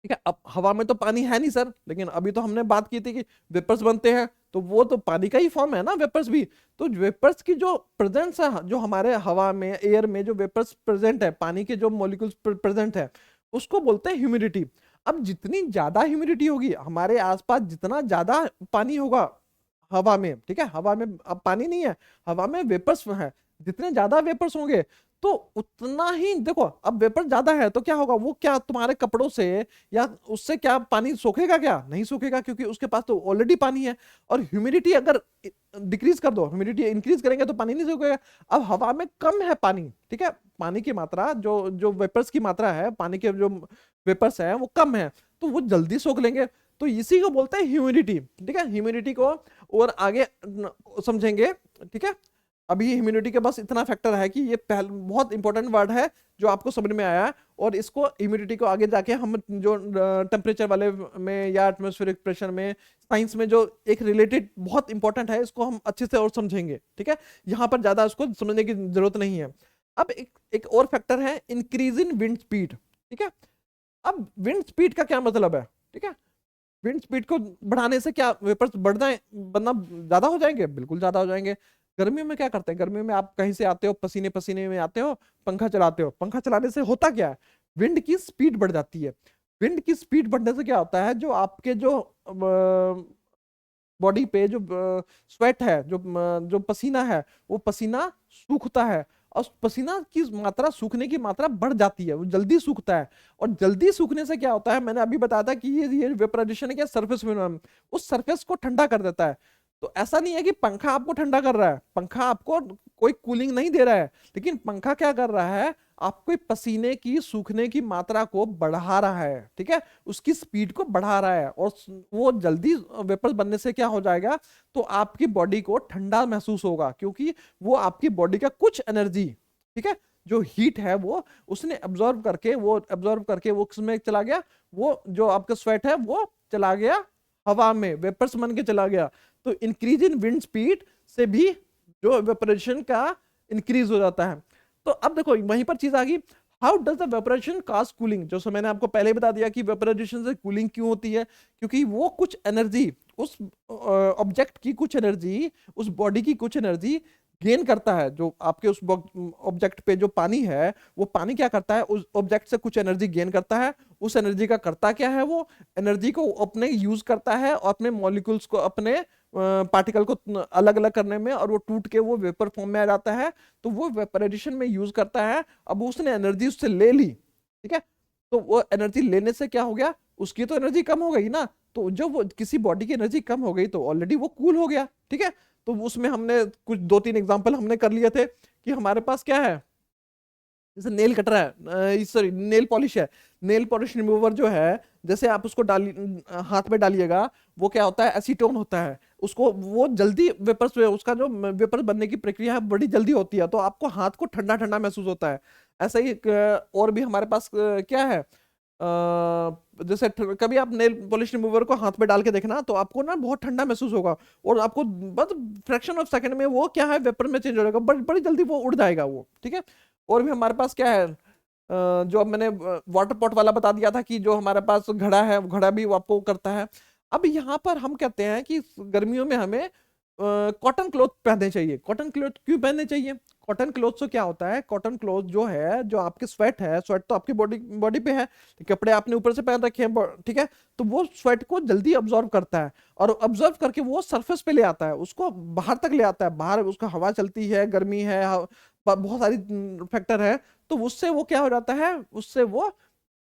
ठीक है। अब हवा में तो पानी है नहीं सर, लेकिन अभी तो हमने बात की थी कि वेपर्स बनते हैं, तो वो तो पानी का ही फॉर्म है ना वेपर्स भी। तो वेपर्स की जो प्रेजेंस है, जो हमारे हवा में, एयर में जो वेपर्स प्रेजेंट है, पानी के जो मॉलिक्यूल्स प्रेजेंट है, उसको बोलते हैं ह्यूमिडिटी। अब जितनी ज्यादा ह्यूमिडिटी होगी हमारे आसपास, जितना ज्यादा पानी होगा हवा में, ठीक है, हवा में अब पानी नहीं है, हवा में वेपर्स है, जितने ज्यादा वेपर्स होंगे तो उतना ही, देखो अब वेपर ज्यादा है तो क्या होगा, वो क्या तुम्हारे कपड़ों से या उससे क्या पानी सोखेगा? क्या नहीं सोखेगा, क्योंकि उसके पास तो ऑलरेडी पानी है। और ह्यूमिडिटी अगर डिक्रीज कर दो, ह्यूमिडिटी इंक्रीज करेंगे तो पानी नहीं सोखेगा। अब हवा में कम है पानी, ठीक है, पानी की मात्रा, जो जो वेपर्स की मात्रा है, पानी के जो वेपर्स है वो कम है, तो वो जल्दी सोख लेंगे। तो इसी को बोलते हैं ह्यूमिडिटी, ठीक है। ह्यूमिडिटी को और आगे समझेंगे, ठीक है। अभी ह्यूमिडिटी के बस इतना फैक्टर है कि ये पहले बहुत इंपॉर्टेंट वर्ड है जो आपको समझ में आया है। और इसको ह्यूमिडिटी को आगे जाके हम जो टेम्परेचर वाले में या एटमॉस्फेरिक प्रेशर में, साइंस में जो एक रिलेटेड बहुत इंपॉर्टेंट है, इसको हम अच्छे से और समझेंगे, ठीक है। यहाँ पर ज्यादा इसको समझने की जरूरत नहीं है। अब एक और फैक्टर है, इंक्रीज इन विंड स्पीड, ठीक है। अब विंड स्पीड का क्या मतलब है, ठीक है। विंड स्पीड को बढ़ाने से क्या वेपर्स बनना ज्यादा हो जाएंगे? बिल्कुल ज्यादा हो जाएंगे। गर्मियों में क्या करते हैं, गर्मियों में आप कहीं से आते हो, पसीने पसीने में आते हो, पंखा चलाते हो, पंखा चलाने से होता क्या है, विंड की स्पीड बढ़ जाती है। विंड की स्पीड बढ़ने से क्या होता है, जो आपके जो बॉडी पे जो स्वेट है, जो पसीना है, वो पसीना सूखता है, और पसीना की मात्रा, सूखने की मात्रा बढ़ जाती है, वो जल्दी सूखता है। और जल्दी सूखने से क्या होता है, मैंने अभी बताया था कि ये वेपराइजेशन है क्या, सरफेस फिनोमेनन, उस सरफेस को ठंडा कर देता है। तो ऐसा नहीं है कि पंखा आपको ठंडा कर रहा है, पंखा आपको कोई कूलिंग नहीं दे रहा है, लेकिन पंखा क्या कर रहा है, आपको पसीने की सूखने की मात्रा को बढ़ा रहा है, ठीक है, उसकी स्पीड को बढ़ा रहा है। और वो जल्दी वेपर्स बनने से क्या हो जाएगा, तो आपकी बॉडी को ठंडा महसूस होगा, क्योंकि वो आपकी बॉडी का कुछ एनर्जी, ठीक है, जो हीट है वो उसने एब्जॉर्ब करके वो किसमें चला गया, वो जो आपका स्वेट है वो चला गया हवा में, वेपर्स बन के चला गया। तो इंक्रीज इन विंड स्पीड से भी जो वेपरेशन का इंक्रीज हो जाता है। तो अब देखो वहीं पर चीज आ गई, how does the वेपरेशन cause cooling, जो मैंने आपको पहले ही बता दिया कि वेपराइजेशन से कूलिंग क्यों होती है, क्योंकि वो कुछ एनर्जी, उस ऑब्जेक्ट की कुछ एनर्जी, उस बॉडी की कुछ एनर्जी गेन करता है। जो आपके उस ऑब्जेक्ट पे जो पानी है, वो पानी क्या करता है, उस ऑब्जेक्ट से कुछ एनर्जी गेन करता है। उस एनर्जी का करता क्या है, वो एनर्जी को अपने यूज करता है और अपने मॉलिक्यूल्स को, अपने पार्टिकल को अलग अलग करने में, और वो टूट के वो वेपर फॉर्म में आ जाता है, तो वो वेपराइजेशन में यूज करता है। अब उसने एनर्जी उससे ले ली, ठीक है, तो वो एनर्जी लेने से क्या हो गया, उसकी तो एनर्जी कम हो गई ना। तो जब वो किसी बॉडी की एनर्जी कम हो गई तो ऑलरेडी वो कूल हो गया, ठीक है। तो उसमें हमने कुछ 2-3 एग्जांपल हमने कर लिए थे कि हमारे पास क्या है, जैसे नेल कटर है, सॉरी नेल पॉलिश है, नेल पॉलिश रिमूवर जो है, जैसे आप उसको हाथ में डालिएगा, वो क्या होता है, एसीटोन होता है, उसको वो जल्दी वेपर्स, उसका जो वेपर बनने की प्रक्रिया है बड़ी जल्दी होती है, तो आपको हाथ को ठंडा ठंडा महसूस होता है। ऐसा ही और भी हमारे पास क्या है, जैसे कभी आप नेल पॉलिश रिमूवर को हाथ में डाल के देखना, तो आपको ना बहुत ठंडा महसूस होगा, और आपको बस फ्रैक्शन ऑफ सेकंड में वो क्या है, वेपर में चेंज हो जाएगा, बड़ी जल्दी वो उड़ जाएगा वो, ठीक है। और भी हमारे पास क्या है, जो अब मैंने वाटर पॉट वाला बता दिया था कि जो हमारे पास घड़ा है, घड़ा भी वो आपको करता है। अब यहाँ पर हम कहते हैं कि गर्मियों में हमें कॉटन क्लॉथ पहनने चाहिए। कॉटन क्लॉथ क्यों पहनने चाहिए, कॉटन क्लॉथ से क्या होता है, कॉटन क्लॉथ जो है, जो आपके स्वेट है, स्वेट तो आपकी बॉडी बॉडी पे है, तो कपड़े आपने ऊपर से पहन रखे हैं, ठीक है, तो वो स्वेट को जल्दी अब्जॉर्ब करता है, और अब्जॉर्ब करके वो सरफेस पे ले आता है, उसको बाहर तक ले आता है, बाहर उसका हवा चलती है, गर्मी है, बहुत सारी फैक्टर है, तो उससे वो क्या हो जाता है, उससे वो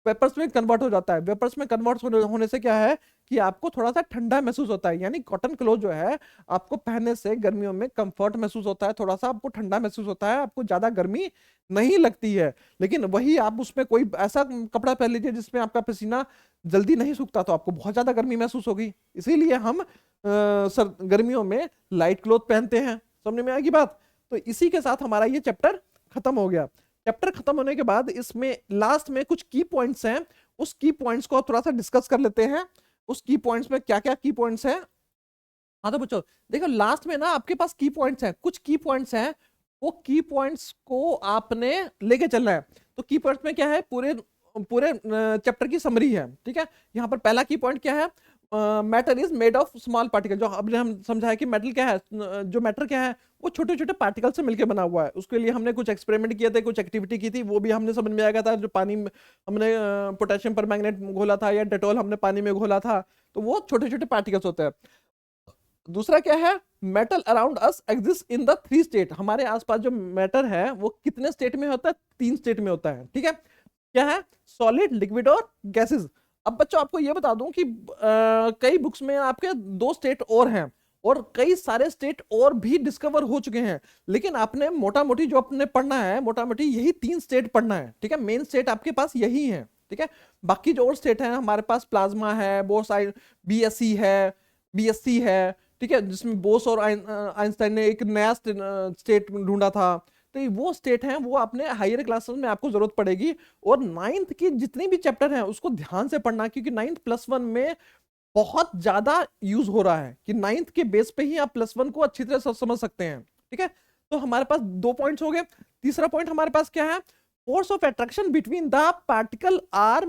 वेपर्स में कन्वर्ट हो जाता है। वेपर्स में कन्वर्ट होने से क्या है कि आपको थोड़ा सा ठंडा महसूस होता है, यानी कॉटन क्लोथ जो है आपको पहनने से गर्मियों में कंफर्ट महसूस होता है, थोड़ा सा आपको ठंडा महसूस होता है, आपको ज्यादा गर्मी नहीं लगती है। लेकिन वही आप उसमें कोई ऐसा कपड़ा पहन लीजिए जिसमें आपका पसीना जल्दी नहीं सूखता, तो आपको बहुत ज्यादा गर्मी महसूस होगी। इसीलिए हम सर गर्मियों में लाइट क्लोथ पहनते हैं। समझ में आएगी बात। तो इसी के साथ हमारा ये चैप्टर खत्म हो गया। चैप्टर खत्म होने के बाद इसमें लास्ट में कुछ की पॉइंट्स हैं, उस की पॉइंट्स को थोड़ा सा डिस्कस कर लेते हैं। उस की पॉइंट्स में क्या क्या की पॉइंट्स हैं हाँ तो बच्चों देखो लास्ट में ना आपके पास की पॉइंट्स हैं, कुछ की पॉइंट्स हैं, वो की पॉइंट्स को आपने लेके चलना है। तो की पॉइंट्स में क्या है, पूरे पूरे चैप्टर की समरी है, ठीक है। यहाँ पर पहला की पॉइंट क्या है, matter is made of small particle. जो अभी हम समझाया कि मेटल क्या है, जो मैटर क्या है वो छोटे छोटे पार्टिकल से मिलकर बना हुआ है। उसके लिए हमने कुछ एक्सपेरिमेंट किए थे, कुछ एक्टिविटी की थी, वो भी हमने समझ में आ गया था। जो पानी में हमने पोटेशियम परमैंगनेट घोला था या डेटॉल हमने पानी में घोला था, तो वो छोटे छोटे पार्टिकल्स होते हैं। दूसरा क्या है, metal around us exist in the three state. हमारे आसपास जो मैटर है वो कितने स्टेट में होता है, तीन स्टेट में होता है, ठीक है। क्या है, सॉलिड, लिक्विड और गैसेस। अब बच्चों आपको ये बता दूं कि कई बुक्स में आपके दो स्टेट और हैं, और कई सारे स्टेट और भी डिस्कवर हो चुके हैं, लेकिन आपने मोटा मोटी जो आपने पढ़ना है, मोटा मोटी यही तीन स्टेट पढ़ना है, ठीक है। मेन स्टेट आपके पास यही है, ठीक है। बाकी जो और स्टेट है हमारे पास, प्लाज्मा है, बोसाई बीएससी है, बीएससी है, ठीक है, जिसमें बोस और आइंस्टाइन ने एक नया स्टेट ढूंढा था। तो वो स्टेट हैं, वो अपने हायर क्लासेस में आपको जरूरत पड़ेगी। और नाइन्थ की जितनी भी चैप्टर हैं उसको ध्यान से पढ़ना, क्योंकि नाइन्थ +1 में बहुत ज्यादा यूज हो रहा है, कि नाइन्थ के बेस पे ही आप +1 को अच्छी तरह से समझ सकते हैं, ठीक है। तो हमारे पास दो पॉइंट्स हो गए। तीसरा पॉइंट हमारे पास क्या है, force of attraction between the particle are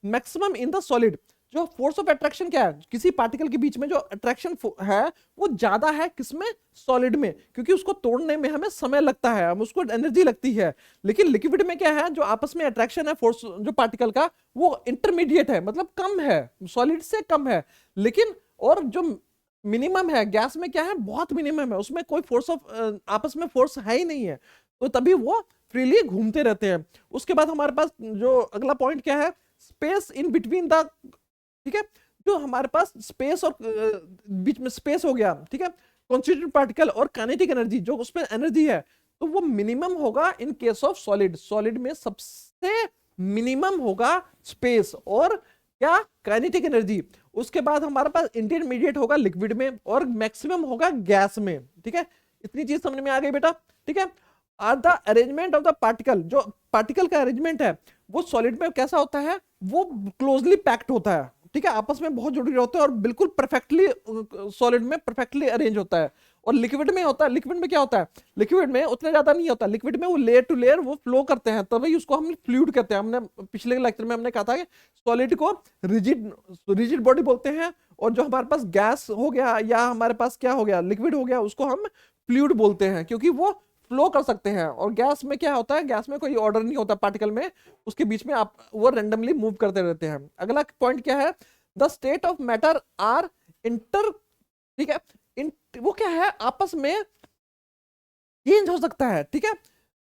maximum in the solid. जो फोर्स ऑफ अट्रैक्शन क्या है, किसी पार्टिकल के बीच में जो अट्रैक्शन है वो ज्यादा है किसमें, सॉलिड में, क्योंकि उसको तोड़ने में हमें समय लगता है, हम उसको एनर्जी लगती है। लेकिन लिक्विड में क्या है, जो आपस में अट्रैक्शन है फोर्स जो पार्टिकल का, वो इंटरमीडिएट है, मतलब कम है, सॉलिड से कम है। लेकिन और जो मिनिमम है गैस में क्या है, बहुत मिनिमम है, उसमें कोई फोर्स ऑफ आपस में फोर्स है ही नहीं है, तो तभी वो फ्रीली घूमते रहते हैं। उसके बाद हमारे पास जो अगला पॉइंट क्या है, स्पेस इन बिटवीन द, ठीक है। जो हमारे पास स्पेस और बीच में स्पेस हो गया, ठीक है, कॉन्स्टिट्यूटेड पार्टिकल और काइनेटिक एनर्जी, जो उसमें एनर्जी है, तो वो मिनिमम होगा in case of solid. Solid में सबसे मिनिमम होगा स्पेस और क्या, काइनेटिक एनर्जी। उसके बाद हमारे पास इंटरमीडिएट होगा लिक्विड में, और मैक्सिमम होगा गैस में, ठीक है। इतनी चीज समझ में आ गई बेटा, ठीक है। Are the arrangement of the particle, जो पार्टिकल का अरेंजमेंट है वो सॉलिड में कैसा होता है, वो क्लोजली पैक्ड होता है, ठीक है, आपस में बहुत जुड़े होते हैं और बिल्कुल परफेक्टली सॉलिड में परफेक्टली अरेंज होता है। और लिक्विड में होता है, लिक्विड में क्या होता है, लिक्विड में उतना ज्यादा नहीं होता, लिक्विड में वो लेयर टू लेयर वो फ्लो करते हैं, तभी उसको हम फ्लूइड कहते हैं। हमने पिछले लेक्चर में हमने कहा था कि सॉलिड को रिजिड रिजिड बॉडी बोलते हैं, और जो हमारे पास गैस हो गया या हमारे पास क्या हो गया, लिक्विड हो गया, उसको हम फ्लूइड बोलते हैं, क्योंकि वो फ्लो कर सकते हैं। और गैस में क्या होता है, गैस में कोई ऑर्डर नहीं होता पार्टिकल में, उसके बीच में आप वो रेंडमली मूव करते रहते हैं। अगला पॉइंट क्या है, the state of matter are inter, ठीक है, वो क्या है, आपस में चेंज हो सकता है, ठीक है।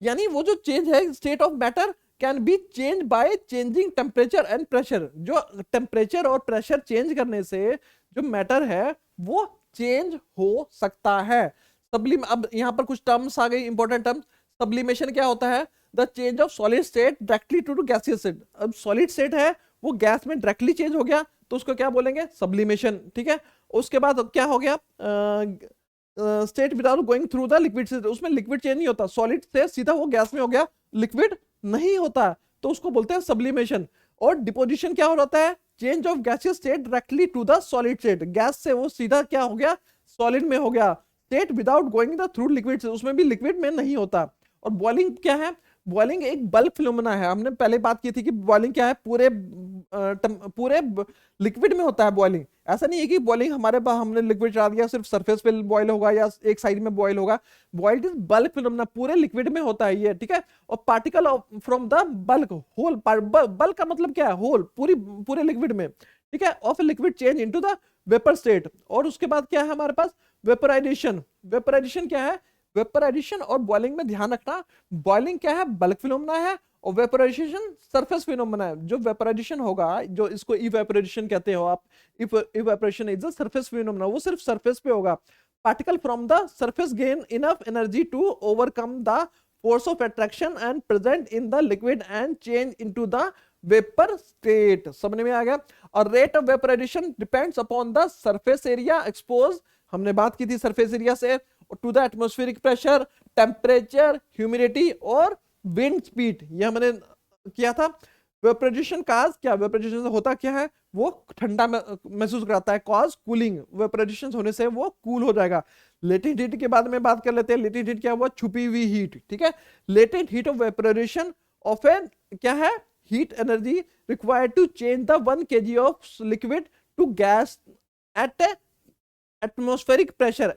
यानी वो जो चेंज है, state of matter can be change by changing temperature and pressure. जो टेम्परेचर और प्रेशर चेंज करने से जो मैटर है वो चेंज हो सकता है। सब्लिम, अब यहां पर कुछ टर्म्स आ गई, इंपॉर्टेंट टर्म्स। सब्लिमेशन क्या होता है, the change of solid state directly to gaseous state. अब सॉलिड स्टेट है वो गैस में डायरेक्टली चेंज हो गया, तो उसको क्या बोलेंगे, सब्लिमेशन, ठीक है। उसके बाद क्या हो गया, state without going through the liquid state, उसमें लिक्विड चेंज नहीं होता, सॉलिड से सीधा वो गैस में हो गया, लिक्विड नहीं होता, तो उसको बोलते हैं सब्लिमेशन। और डिपोजिशन क्या हो जाता है, change of gaseous state directly to the solid state, gas से वो सीधा क्या हो गया, सॉलिड में हो गया। State without going the through liquid, उसमें भी लिक्विड में नहीं होता। और बॉइलिंग क्या है, बॉइलिंग एक बल्क फिनोमेना है, हमने पहले बात की थी कि बॉइलिंग क्या है, पूरे लिक्विड में होता है बॉइलिंग। ऐसा नहीं है कि बॉइलिंग हमारे पास हमने लिक्विड चढ़ा दिया सिर्फ सरफेस पे बॉयल होगा या एक साइड में बॉयल होगा। बॉइल्ड इज बल्क फिनोमेना, पूरे लिक्विड में होता है ये, ठीक है। और particle from the bulk whole, bulk का मतलब क्या है, होल, पूरे लिक्विड में, ठीक है, of liquid change into the vapour state. और उसके बाद क्या है हमारे पास, वेपराइजेशन। वेपराइजेशन क्या है, वेपराइजेशन और बॉइलिंग में ध्यान रखना, बॉइलिंग क्या है, बल्क फिनोमेना है, और वेपराइजेशन सरफेस फिनोमेना है। जो वेपराइजेशन होगा, जो इसको इवेपोरेशन कहते हो आप, evaporation is the surface phenomena, वो सिर्फ सरफेस पे होगा। Particle from the surface gain enough energy to overcome the force of attraction and present in the liquid and change into the vapour state. समझ में आ गया। और rate of vaporisation depends upon the surface area expose, हमने बात की थी surface area से, to the atmospheric pressure, temperature, humidity और विंड स्पीड, ये हमने किया था। वेपराइजेशन काज क्या, वेपराइजेशन से होता क्या है, वो ठंडा महसूस कराता है, कॉज कूलिंग, वेपराइजेशन होने से वो कूल हो जाएगा। लेटेंट हीट के बारे में बात कर लेते हैं। लेटेंट हीट क्या है, वो छुपी हुई हीट, ठीक है। Latent heat of vaporisation of an क्या है, heat energy required to change the 1 kg of liquid to gas at atmospheric pressure,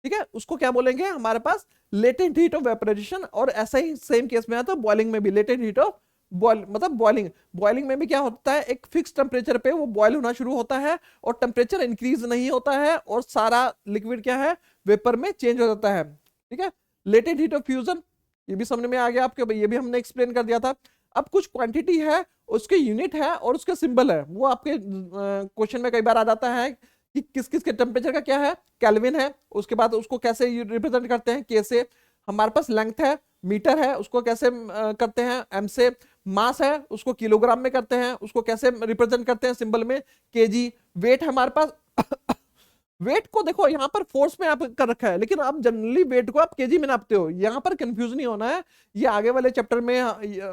ठीक है, उसको क्या बोलेंगे हमारे पास लेटेंट हीट ऑफ वेपराइजेशन। और ऐसा ही सेम केस में आता है बॉइलिंग में भी, लेटेंट हीट ऑफ बॉयल मतलब बॉइलिंग, बॉइलिंग में भी क्या होता है, एक फिक्स टेम्परेचर पे वो बॉयल होना शुरू होता है और टेम्परेचर इंक्रीज नहीं होता है और सारा लिक्विड क्या है, वेपर में चेंज हो जाता है, ठीक है। लेटेंट हीट ऑफ फ्यूजन, ये भी समझ में आ गया आपके, ये भी हमने एक्सप्लेन कर दिया था। अब कुछ क्वांटिटी है, उसके यूनिट है और उसके सिंबल है, वो आपके क्वेश्चन में कई बार आ जाता है कि किस किस के टेम्परेचर का क्या है, केल्विन है, उसके बाद उसको कैसे रिप्रेजेंट करते हैं, के से। हमारे पास लेंथ है, मीटर है, उसको कैसे करते हैं, एम से। मास है, उसको किलोग्राम में करते हैं, उसको कैसे रिप्रेजेंट करते हैं सिंबल में, केजी। वेट है हमारे पास वेट को देखो यहाँ पर फोर्स में आप कर रखा है, लेकिन आप जनरली वेट को आप केजी में नापते हो, यहाँ पर कंफ्यूज नहीं होना है। ये आगे वाले चैप्टर में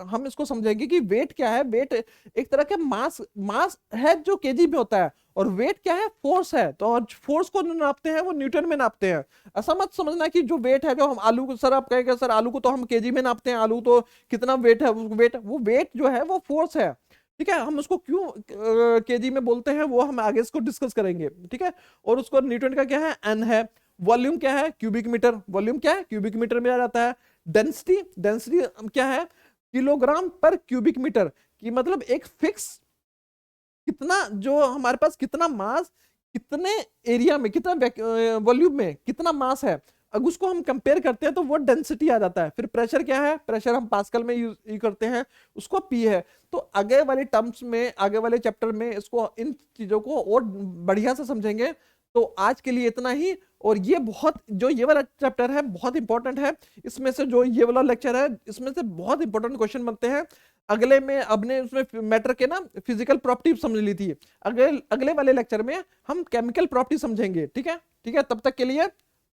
हम इसको समझेंगे कि वेट क्या है। वेट एक तरह का मास है जो केजी में होता है, और वेट क्या है, फोर्स है। तो फोर्स को नापते हैं वो न्यूटन में नापते हैं। ऐसा मत समझना कि जो वेट है, जो हम आलू को, सर आप कहेंगे सर आलू को तो हम केजी में नापते हैं, आलू तो कितना वेट है, वो वेट जो है वो फोर्स है, ठीक है। हम उसको क्यों केजी में बोलते हैं वो हम आगे इसको डिस्कस करेंगे, ठीक है। और उसको न्यूटन का क्या है, एन है। वॉल्यूम क्या है, क्यूबिक मीटर, वॉल्यूम क्या है, क्यूबिक मीटर में आ जाता है। डेंसिटी, डेंसिटी क्या है, किलोग्राम पर क्यूबिक मीटर, की मतलब एक फिक्स कितना, जो हमारे पास कितना मास, कितने एरिया में, कितना वॉल्यूम में कितना मास है, अगर उसको हम कंपेयर करते हैं तो वो डेंसिटी आ जाता है। फिर प्रेशर क्या है, प्रेशर हम पास्कल में यूज करते हैं, उसको पी है। तो आगे वाले टर्म्स में, आगे वाले चैप्टर में इसको, इन चीजों को और बढ़िया से समझेंगे। तो आज के लिए इतना ही। और ये बहुत, जो ये वाला चैप्टर है बहुत इंपॉर्टेंट है, इसमें से जो ये वाला लेक्चर है इसमें से बहुत इंपॉर्टेंट क्वेश्चन बनते हैं। अगले में अब ने उसमें मैटर के ना फिजिकल प्रॉपर्टी समझ ली थी, अगले अगले वाले लेक्चर में हम केमिकल प्रॉपर्टी समझेंगे, ठीक है। ठीक है, तब तक के लिए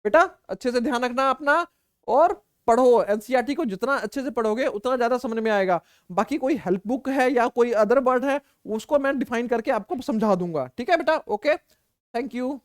बेटा अच्छे से ध्यान रखना अपना, और पढ़ो एनसीईआरटी को, जितना अच्छे से पढ़ोगे उतना ज्यादा समझ में आएगा। बाकी कोई हेल्प बुक है या कोई अदर वर्ड है, उसको मैं डिफाइन करके आपको समझा दूंगा, ठीक है बेटा। Okay, thank you.